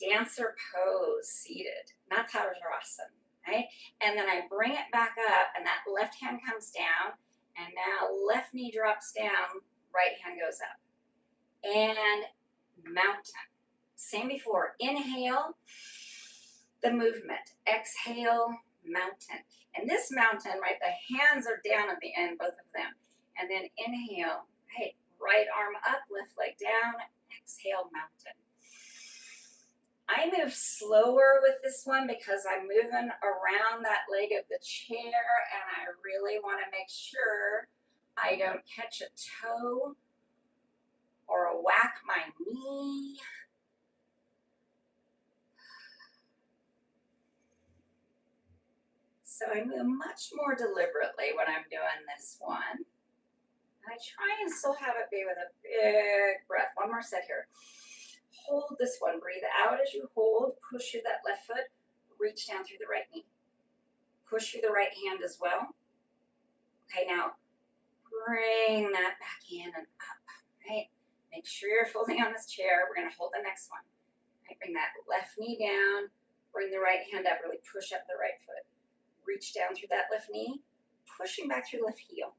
Dancer pose, seated, Natarasana, right? And then I bring it back up and that left hand comes down and now left knee drops down, right hand goes up. And mountain. Same before. Inhale, the movement. Exhale, mountain. And this mountain, right, the hands are down at the end, both of them. And then inhale, right arm up, left leg down, exhale, mountain. I move slower with this one because I'm moving around that leg of the chair and I really want to make sure I don't catch a toe or whack my knee. So I move much more deliberately when I'm doing this one. I try and still have it be with a big breath. One more set here. Hold this one. Breathe out as you hold. Push through that left foot. Reach down through the right knee. Push through the right hand as well. Okay, now bring that back in and up. Right? Make sure you're folding on this chair. We're going to hold the next one. Right? Bring that left knee down. Bring the right hand up. Really push up the right foot. Reach down through that left knee. Pushing back through left heel.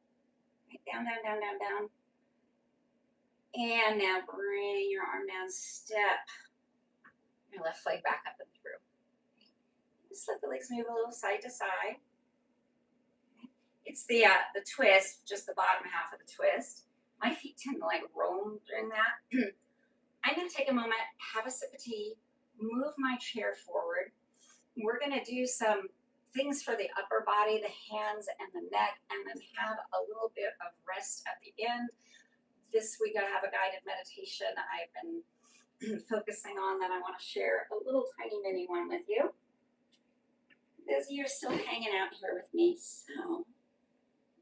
Right? Down, down, down, down, down. And now bring your arm down, step your left leg back up and through. Just let the legs move a little side to side. It's the twist, just the bottom half of the twist. My feet tend to like roam during that. I'm gonna take a moment, have a sip of tea, move my chair forward. We're gonna do some things for the upper body, the hands and the neck, and then have a little bit of rest at the end. This week I have a guided meditation I've been focusing on that I want to share a little tiny mini one with you. Those of you are still hanging out here with me, so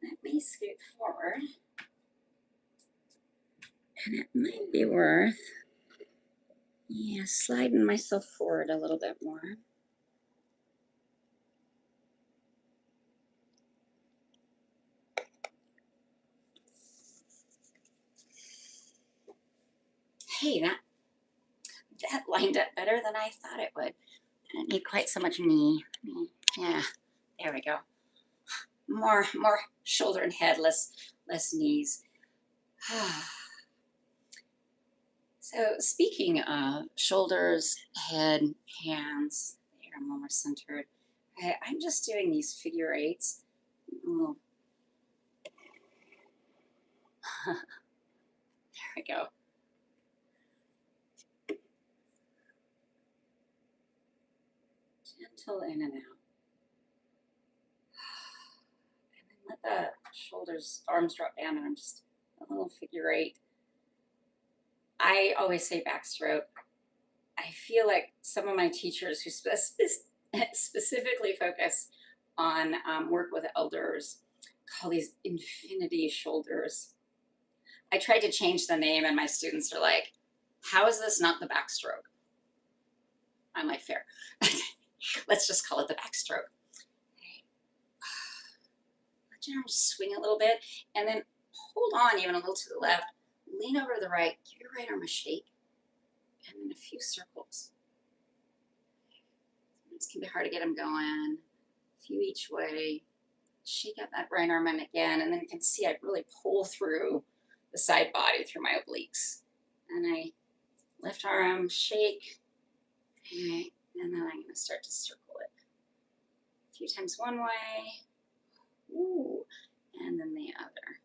let me scoot forward. And it might be worth, sliding myself forward a little bit more. Hey, that lined up better than I thought it would. I don't need quite so much knee. Yeah, there we go. More shoulder and head, less knees. So speaking of shoulders, head, hands, they're more centered. I'm just doing these figure eights. Oh, there we go. Gentle in and out. And then let the shoulders, arms drop down, and I'm just a little figure eight. I always say backstroke. I feel like some of my teachers who specifically focus on work with elders call these infinity shoulders. I tried to change the name, and my students are like, how is this not the backstroke? I'm like, fair. Let's just call it the backstroke. Okay. Let your arms swing a little bit, and then hold on even a little to the left. Lean over to the right. Give your right arm a shake, and then a few circles. It can be hard to get them going. A few each way. Shake out that right arm in again, and then you can see I really pull through the side body, through my obliques. And I lift arm, shake, okay, and then I'm going to start to circle it. A few times one way, ooh, and then the other.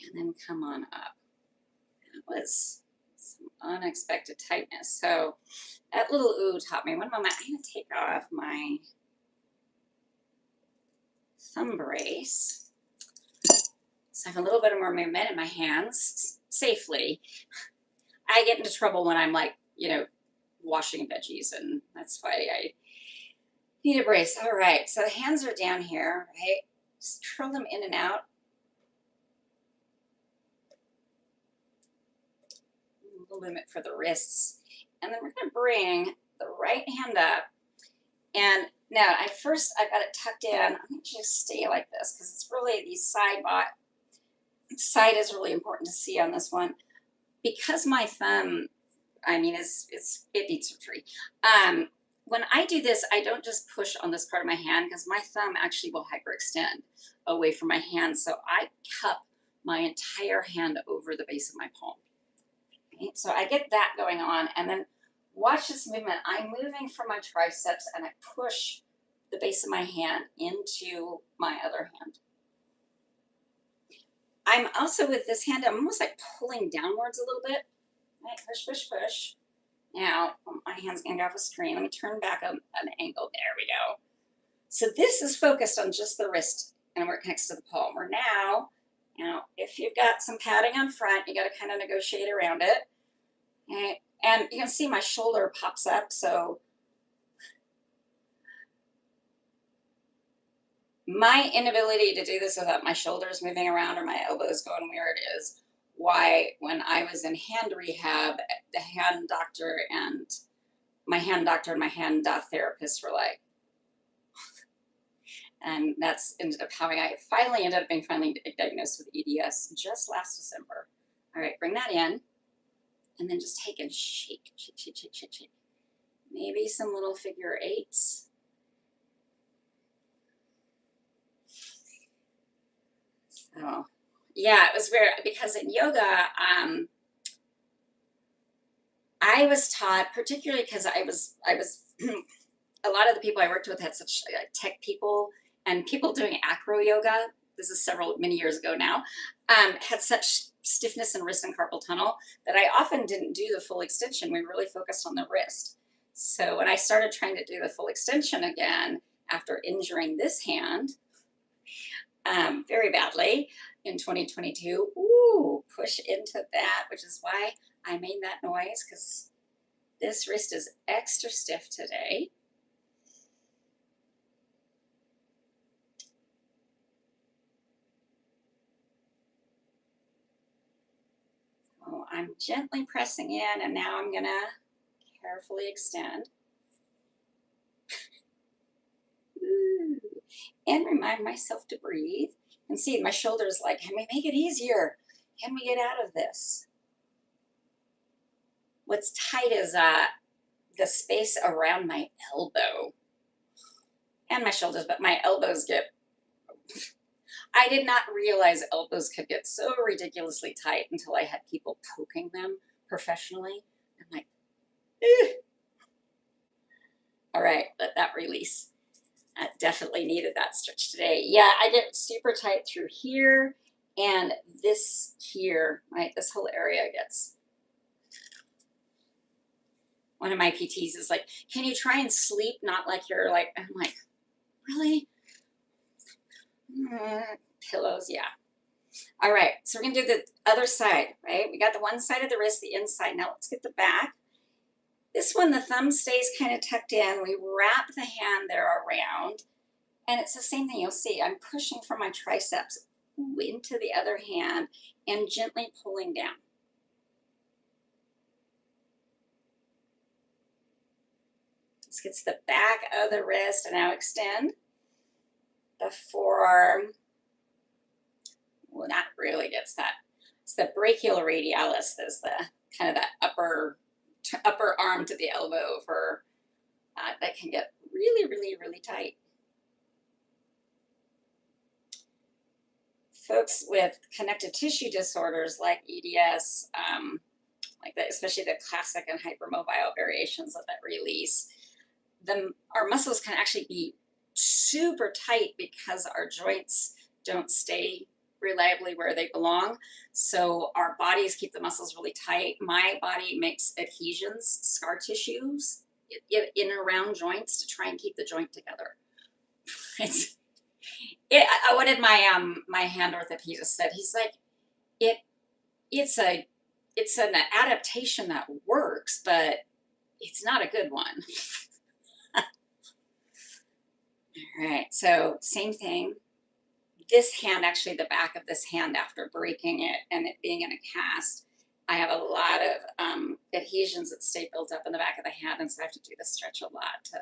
And then come on up. That was some unexpected tightness. So that little ooh taught me. One moment, I'm going to take off my thumb brace. So I have a little bit of more movement in my hands safely. I get into trouble when I'm like, washing veggies, and that's why I need a brace. All right, so the hands are down here, right? Just curl them in and out. A little movement for the wrists. And then we're going to bring the right hand up. And now I've got it tucked in. I'm going to just stay like this because it's really the side is really important to see on this one. Because my thumb, it needs surgery. When I do this, I don't just push on this part of my hand because my thumb actually will hyperextend away from my hand. So I cup my entire hand over the base of my palm. Okay? So I get that going on, and then watch this movement. I'm moving from my triceps, and I push the base of my hand into my other hand. I'm also, with this hand, I'm almost like pulling downwards a little bit. Right? Push, push, push. Now, my hand's going to go off the screen. Let me turn back an angle. There we go. So this is focused on just the wrist and where it connects to the palm. We're now, if you've got some padding on front, you got to kind of negotiate around it. Okay? And you can see my shoulder pops up. So my inability to do this without my shoulders moving around or my elbows going weird is why, when I was in hand rehab, the hand doctor and my hand therapist were like, and that's ended up how I finally ended up being diagnosed with EDS just last December. All right, bring that in, and then just take and shake, shake, shake, shake, shake, shake. Maybe some little figure eights. So, yeah, it was weird because in yoga, I was taught, particularly because I was a lot of the people I worked with had such tech people, and people doing acro yoga. This is many years ago now. Had such stiffness in wrist and carpal tunnel that I often didn't do the full extension. We really focused on the wrist. So when I started trying to do the full extension again after injuring this hand very badly in 2022, push into that, which is why I made that noise, because this wrist is extra stiff today. So I'm gently pressing in, and now I'm going to carefully extend. And remind myself to breathe. And see, my shoulders like, can we make it easier? Can we get out of this? What's tight is the space around my elbow and my shoulders, but my elbows I did not realize elbows could get so ridiculously tight until I had people poking them professionally. I'm like, all right, let that release. I definitely needed that stretch today. Yeah, I get super tight through here and this here, right? This whole area gets. One of my PTs is like, "Can you try and sleep? Not like you're like." I'm like, "Really?" Pillows, yeah. All right, so we're gonna do the other side, right? We got the one side of the wrist, the inside. Now let's get the back. This one, the thumb stays kind of tucked in. We wrap the hand there around, and it's the same thing. You'll see I'm pushing from my triceps into the other hand and gently pulling down. This gets the back of the wrist, and now extend the forearm. Well, that really gets that. It's the brachioradialis. Is the kind of that upper arm to the elbow for that can get really, really, really tight. Folks with connective tissue disorders like EDS, like that, especially the classic and hypermobile variations of that release, our muscles can actually be super tight because our joints don't stay reliably where they belong. So our bodies keep the muscles really tight. My body makes adhesions, scar tissues in and around joints to try and keep the joint together. It's what did my hand orthopedist said? He's like, it it's an adaptation that works, but it's not a good one. All right, so same thing. This hand, actually, the back of this hand, after breaking it and it being in a cast, I have a lot of adhesions that stay built up in the back of the hand, and so I have to do the stretch a lot to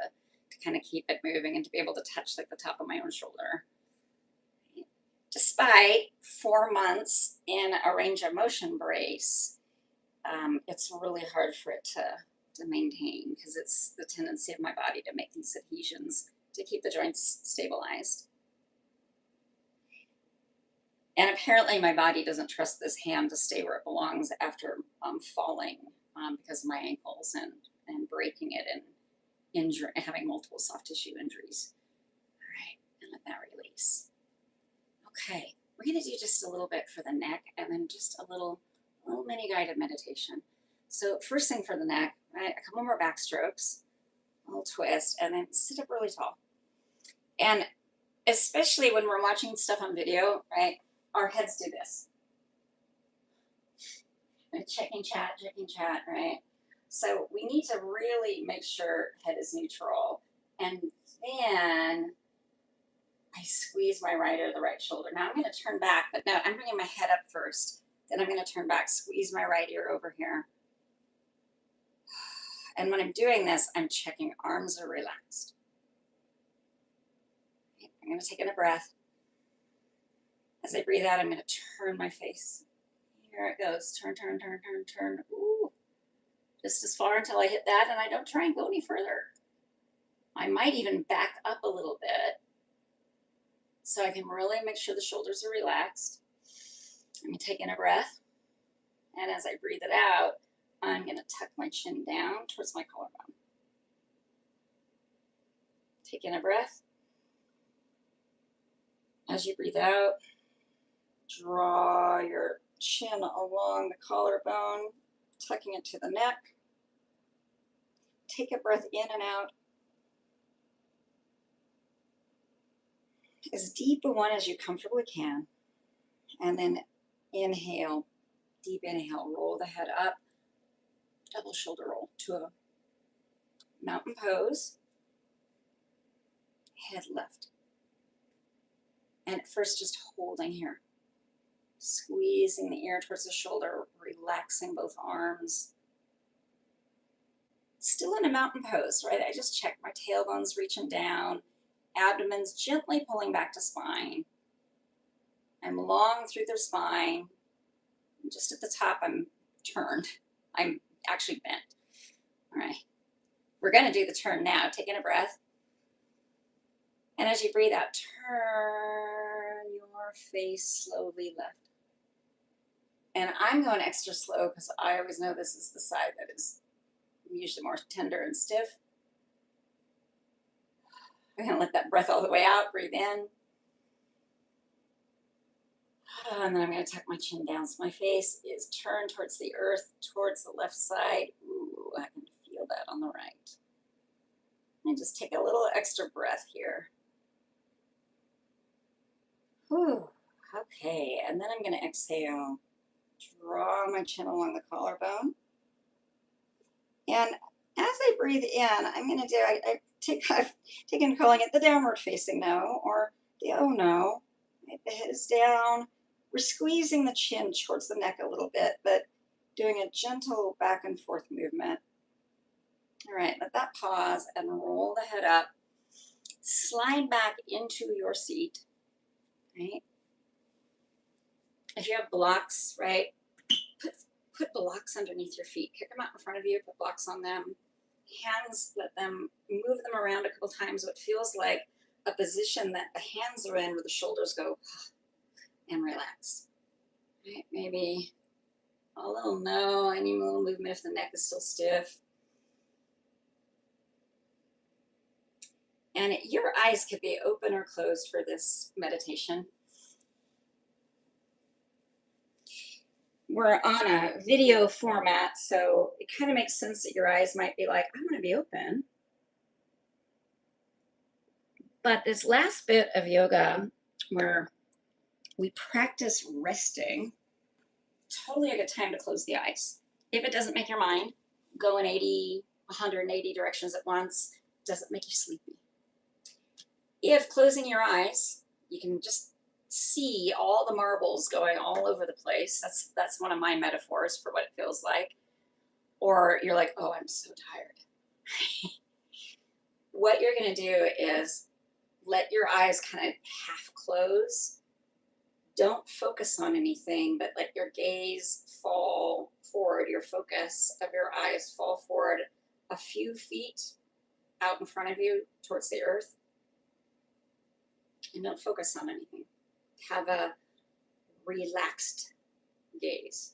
kind of keep it moving and to be able to touch like the top of my own shoulder. Despite 4 months in a range of motion brace, it's really hard for it to maintain because it's the tendency of my body to make these adhesions to keep the joints stabilized. And apparently my body doesn't trust this hand to stay where it belongs after falling because of my ankles and breaking it and having multiple soft tissue injuries. All right, and let that release. Okay, we're going to do just a little bit for the neck and then just a little mini guided meditation. So first thing for the neck, right, a couple more back strokes, a little twist, and then sit up really tall. And especially when we're watching stuff on video, right, our heads do this. And checking chat, right? So we need to really make sure head is neutral. And then I squeeze my right or the right shoulder. Now I'm going to turn back, but no, I'm bringing my head up first. Then I'm going to turn back, squeeze my right ear over here. And when I'm doing this, I'm checking arms are relaxed. I'm going to take in a breath. As I breathe out, I'm going to turn my face. Here it goes. Turn, turn, turn, turn, turn. Ooh. Just as far until I hit that, and I don't try and go any further. I might even back up a little bit so I can really make sure the shoulders are relaxed. I'm going to take in a breath. And as I breathe it out, I'm going to tuck my chin down towards my collarbone. Take in a breath. As you breathe out, draw your chin along the collarbone, tucking it to the neck. Take a breath in and out. As deep a one as you comfortably can. And then inhale, deep inhale, roll the head up, double shoulder roll to a mountain pose. Head left. And at first just holding here. Squeezing the ear towards the shoulder, relaxing both arms. Still in a mountain pose, right? I just check my tailbone's reaching down, abdomen's gently pulling back to spine. I'm long through the spine. Just at the top, I'm turned. I'm actually bent. All right. We're going to do the turn now. Taking a breath. And as you breathe out, turn your face slowly left. And I'm going extra slow because I always know this is the side that is usually more tender and stiff. I'm going to let that breath all the way out. Breathe in. And then I'm going to tuck my chin down so my face is turned towards the earth, towards the left side. Ooh, I can feel that on the right. And just take a little extra breath here. Whew. Okay, and then I'm going to exhale. Draw my chin along the collarbone. And as I breathe in, I'm going to do, I've taken calling it the downward facing no, or the oh no. Right, the head is down. We're squeezing the chin towards the neck a little bit, but doing a gentle back and forth movement. All right, let that pause and roll the head up. Slide back into your seat, right? If you have blocks, right, put blocks underneath your feet. Kick them out in front of you, put blocks on them. Hands, let them move them around a couple times. So it feels like a position that the hands are in where the shoulders go and relax. Right, maybe a little no, any little movement if the neck is still stiff. And your eyes could be open or closed for this meditation. We're on a video format, so it kind of makes sense that your eyes might be like, I want to be open. But this last bit of yoga where we practice resting, totally a good time to close the eyes. If it doesn't make your mind go in 180 directions at once, doesn't make you sleepy. If closing your eyes, you can just see all the marbles going all over the place. That's one of my metaphors for what it feels like. Or you're like, oh, I'm so tired. What you're going to do is let your eyes kind of half close. Don't focus on anything, but let your gaze fall forward, your focus of your eyes fall forward a few feet out in front of you towards the earth. And don't focus on anything. Have a relaxed gaze.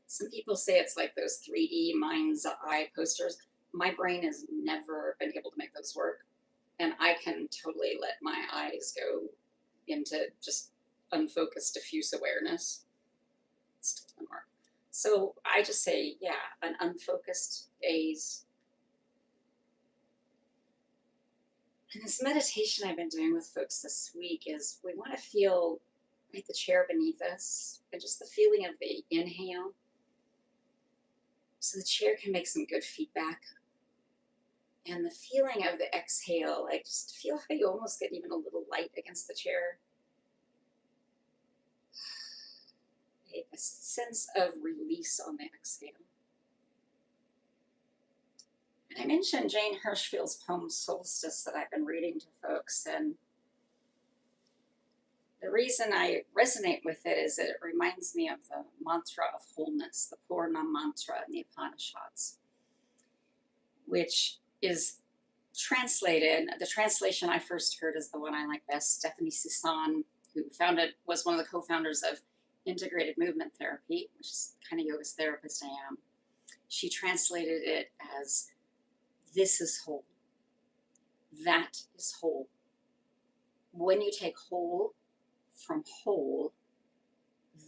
Some people say it's like those 3D mind's eye posters. My brain has never been able to make those work. And I can totally let my eyes go into just unfocused, diffuse awareness. It still doesn't work. So I just say, yeah, an unfocused gaze. And this meditation I've been doing with folks this week is we want to feel like the chair beneath us and just the feeling of the inhale. So the chair can make some good feedback. And the feeling of the exhale, like just feel how you almost get even a little light against the chair. A sense of release on the exhale. And I mentioned Jane Hirschfield's poem Solstice that I've been reading to folks, and the reason I resonate with it is that it reminds me of the mantra of wholeness, the Purna mantra in the Upanishads, which is translated, the translation I first heard is the one I like best. Stephanie Sisson, who was one of the co-founders of integrated movement therapy, which is the kind of yoga therapist I am. She translated it as, this is whole. That is whole. When you take whole from whole,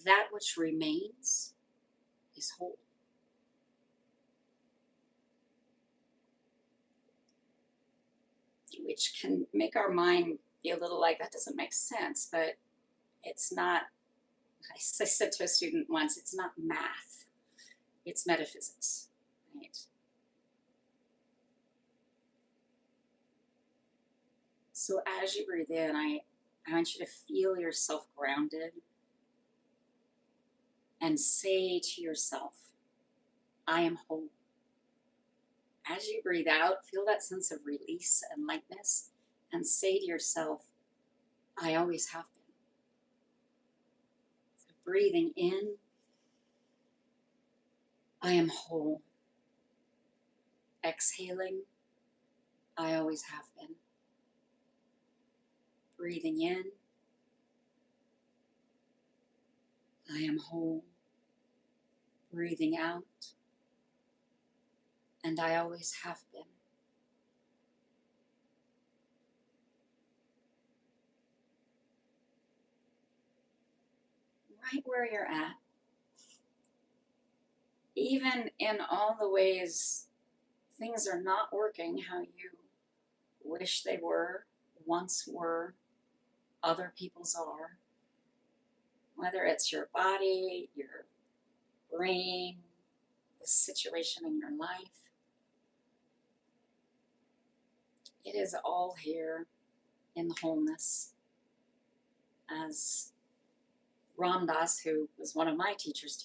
that which remains is whole. Which can make our mind be a little like, that doesn't make sense, but it's not, I said to a student once, it's not math, it's metaphysics, right? So as you breathe in, I want you to feel yourself grounded and say to yourself, I am whole. As you breathe out, feel that sense of release and lightness and say to yourself, I always have been. So breathing in, I am whole. Exhaling, I always have been. Breathing in, I am whole. Breathing out, and I always have been. right where you're at. Even in all the ways things are not working how you wish they were, once were, other people's are, whether it's your body, your brain, the situation in your life, it is all here in the wholeness. As Ram Dass, who was one of my teachers,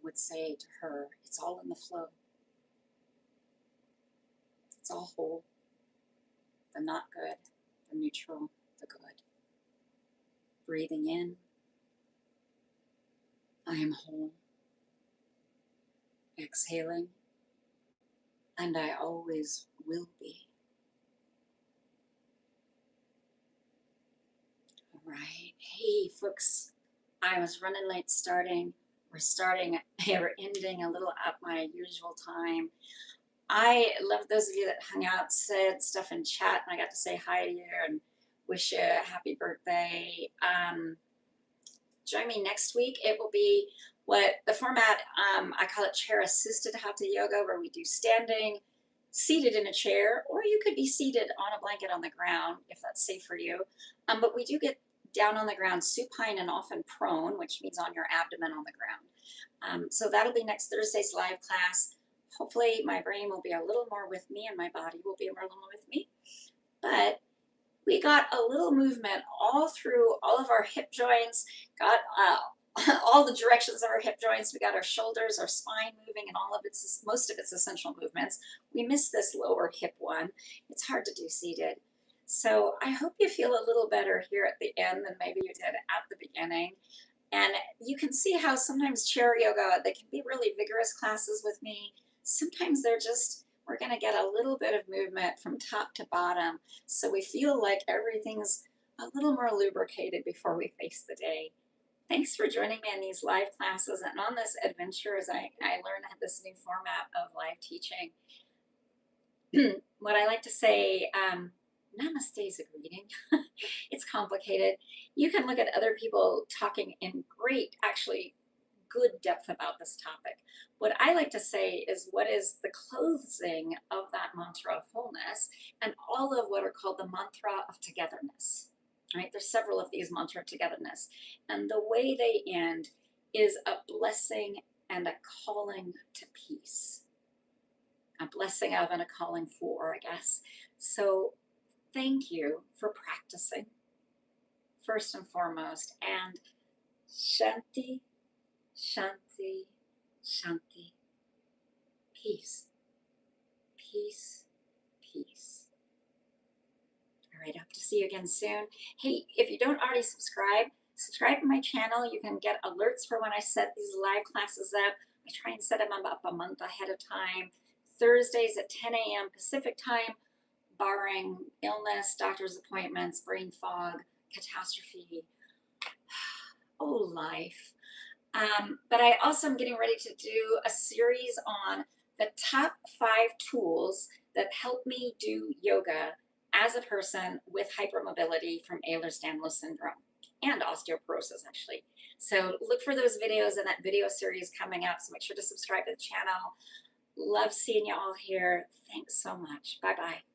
would say to her, it's all in the flow. It's all whole. The not good, the neutral, the good. Breathing in, I am whole. Exhaling, and I always will be. All right. Hey, folks, I was running late starting. We're ending a little at my usual time. I love those of you that hung out, said stuff in chat, and I got to say hi to you and wish you a happy birthday. Join me next week. It will be what the format, I call it chair assisted hatha yoga, where we do standing, seated in a chair, or you could be seated on a blanket on the ground if that's safe for you. But we do get down on the ground supine and often prone, which means on your abdomen on the ground. So that'll be next Thursday's live class. Hopefully my brain will be a little more with me and my body will be a little more with me. But we got a little movement all through all of our hip joints, got all the directions of our hip joints. We got our shoulders, our spine moving, and most of its essential movements. We missed this lower hip one. It's hard to do seated. So I hope you feel a little better here at the end than maybe you did at the beginning. And you can see how sometimes chair yoga, they can be really vigorous classes with me. Sometimes we're going to get a little bit of movement from top to bottom. So we feel like everything's a little more lubricated before we face the day. Thanks for joining me in these live classes and on this adventure as I learn this new format of live teaching. What I like to say, namaste is a greeting. It's complicated. You can look at other people talking in great, actually good depth about this topic. What I like to say is what is the closing of that mantra of wholeness and all of what are called the mantra of togetherness. Right? There's several of these mantra of togetherness. And the way they end is a blessing and a calling to peace. A blessing of and a calling for, I guess. So thank you for practicing, first and foremost. And Shanti, Shanti, Shanti. Peace, peace, peace. All right, hope to see you again soon. Hey, if you don't already subscribe to my channel. You can get alerts for when I set these live classes up. I try and set them up a month ahead of time. Thursdays at 10 a.m. Pacific time, barring illness, doctor's appointments, brain fog, catastrophe, oh, life. But I also am getting ready to do a series on the top 5 tools that help me do yoga as a person with hypermobility from Ehlers-Danlos syndrome and osteoporosis, actually. So look for those videos and that video series coming up. So make sure to subscribe to the channel. Love seeing you all here. Thanks so much. Bye-bye.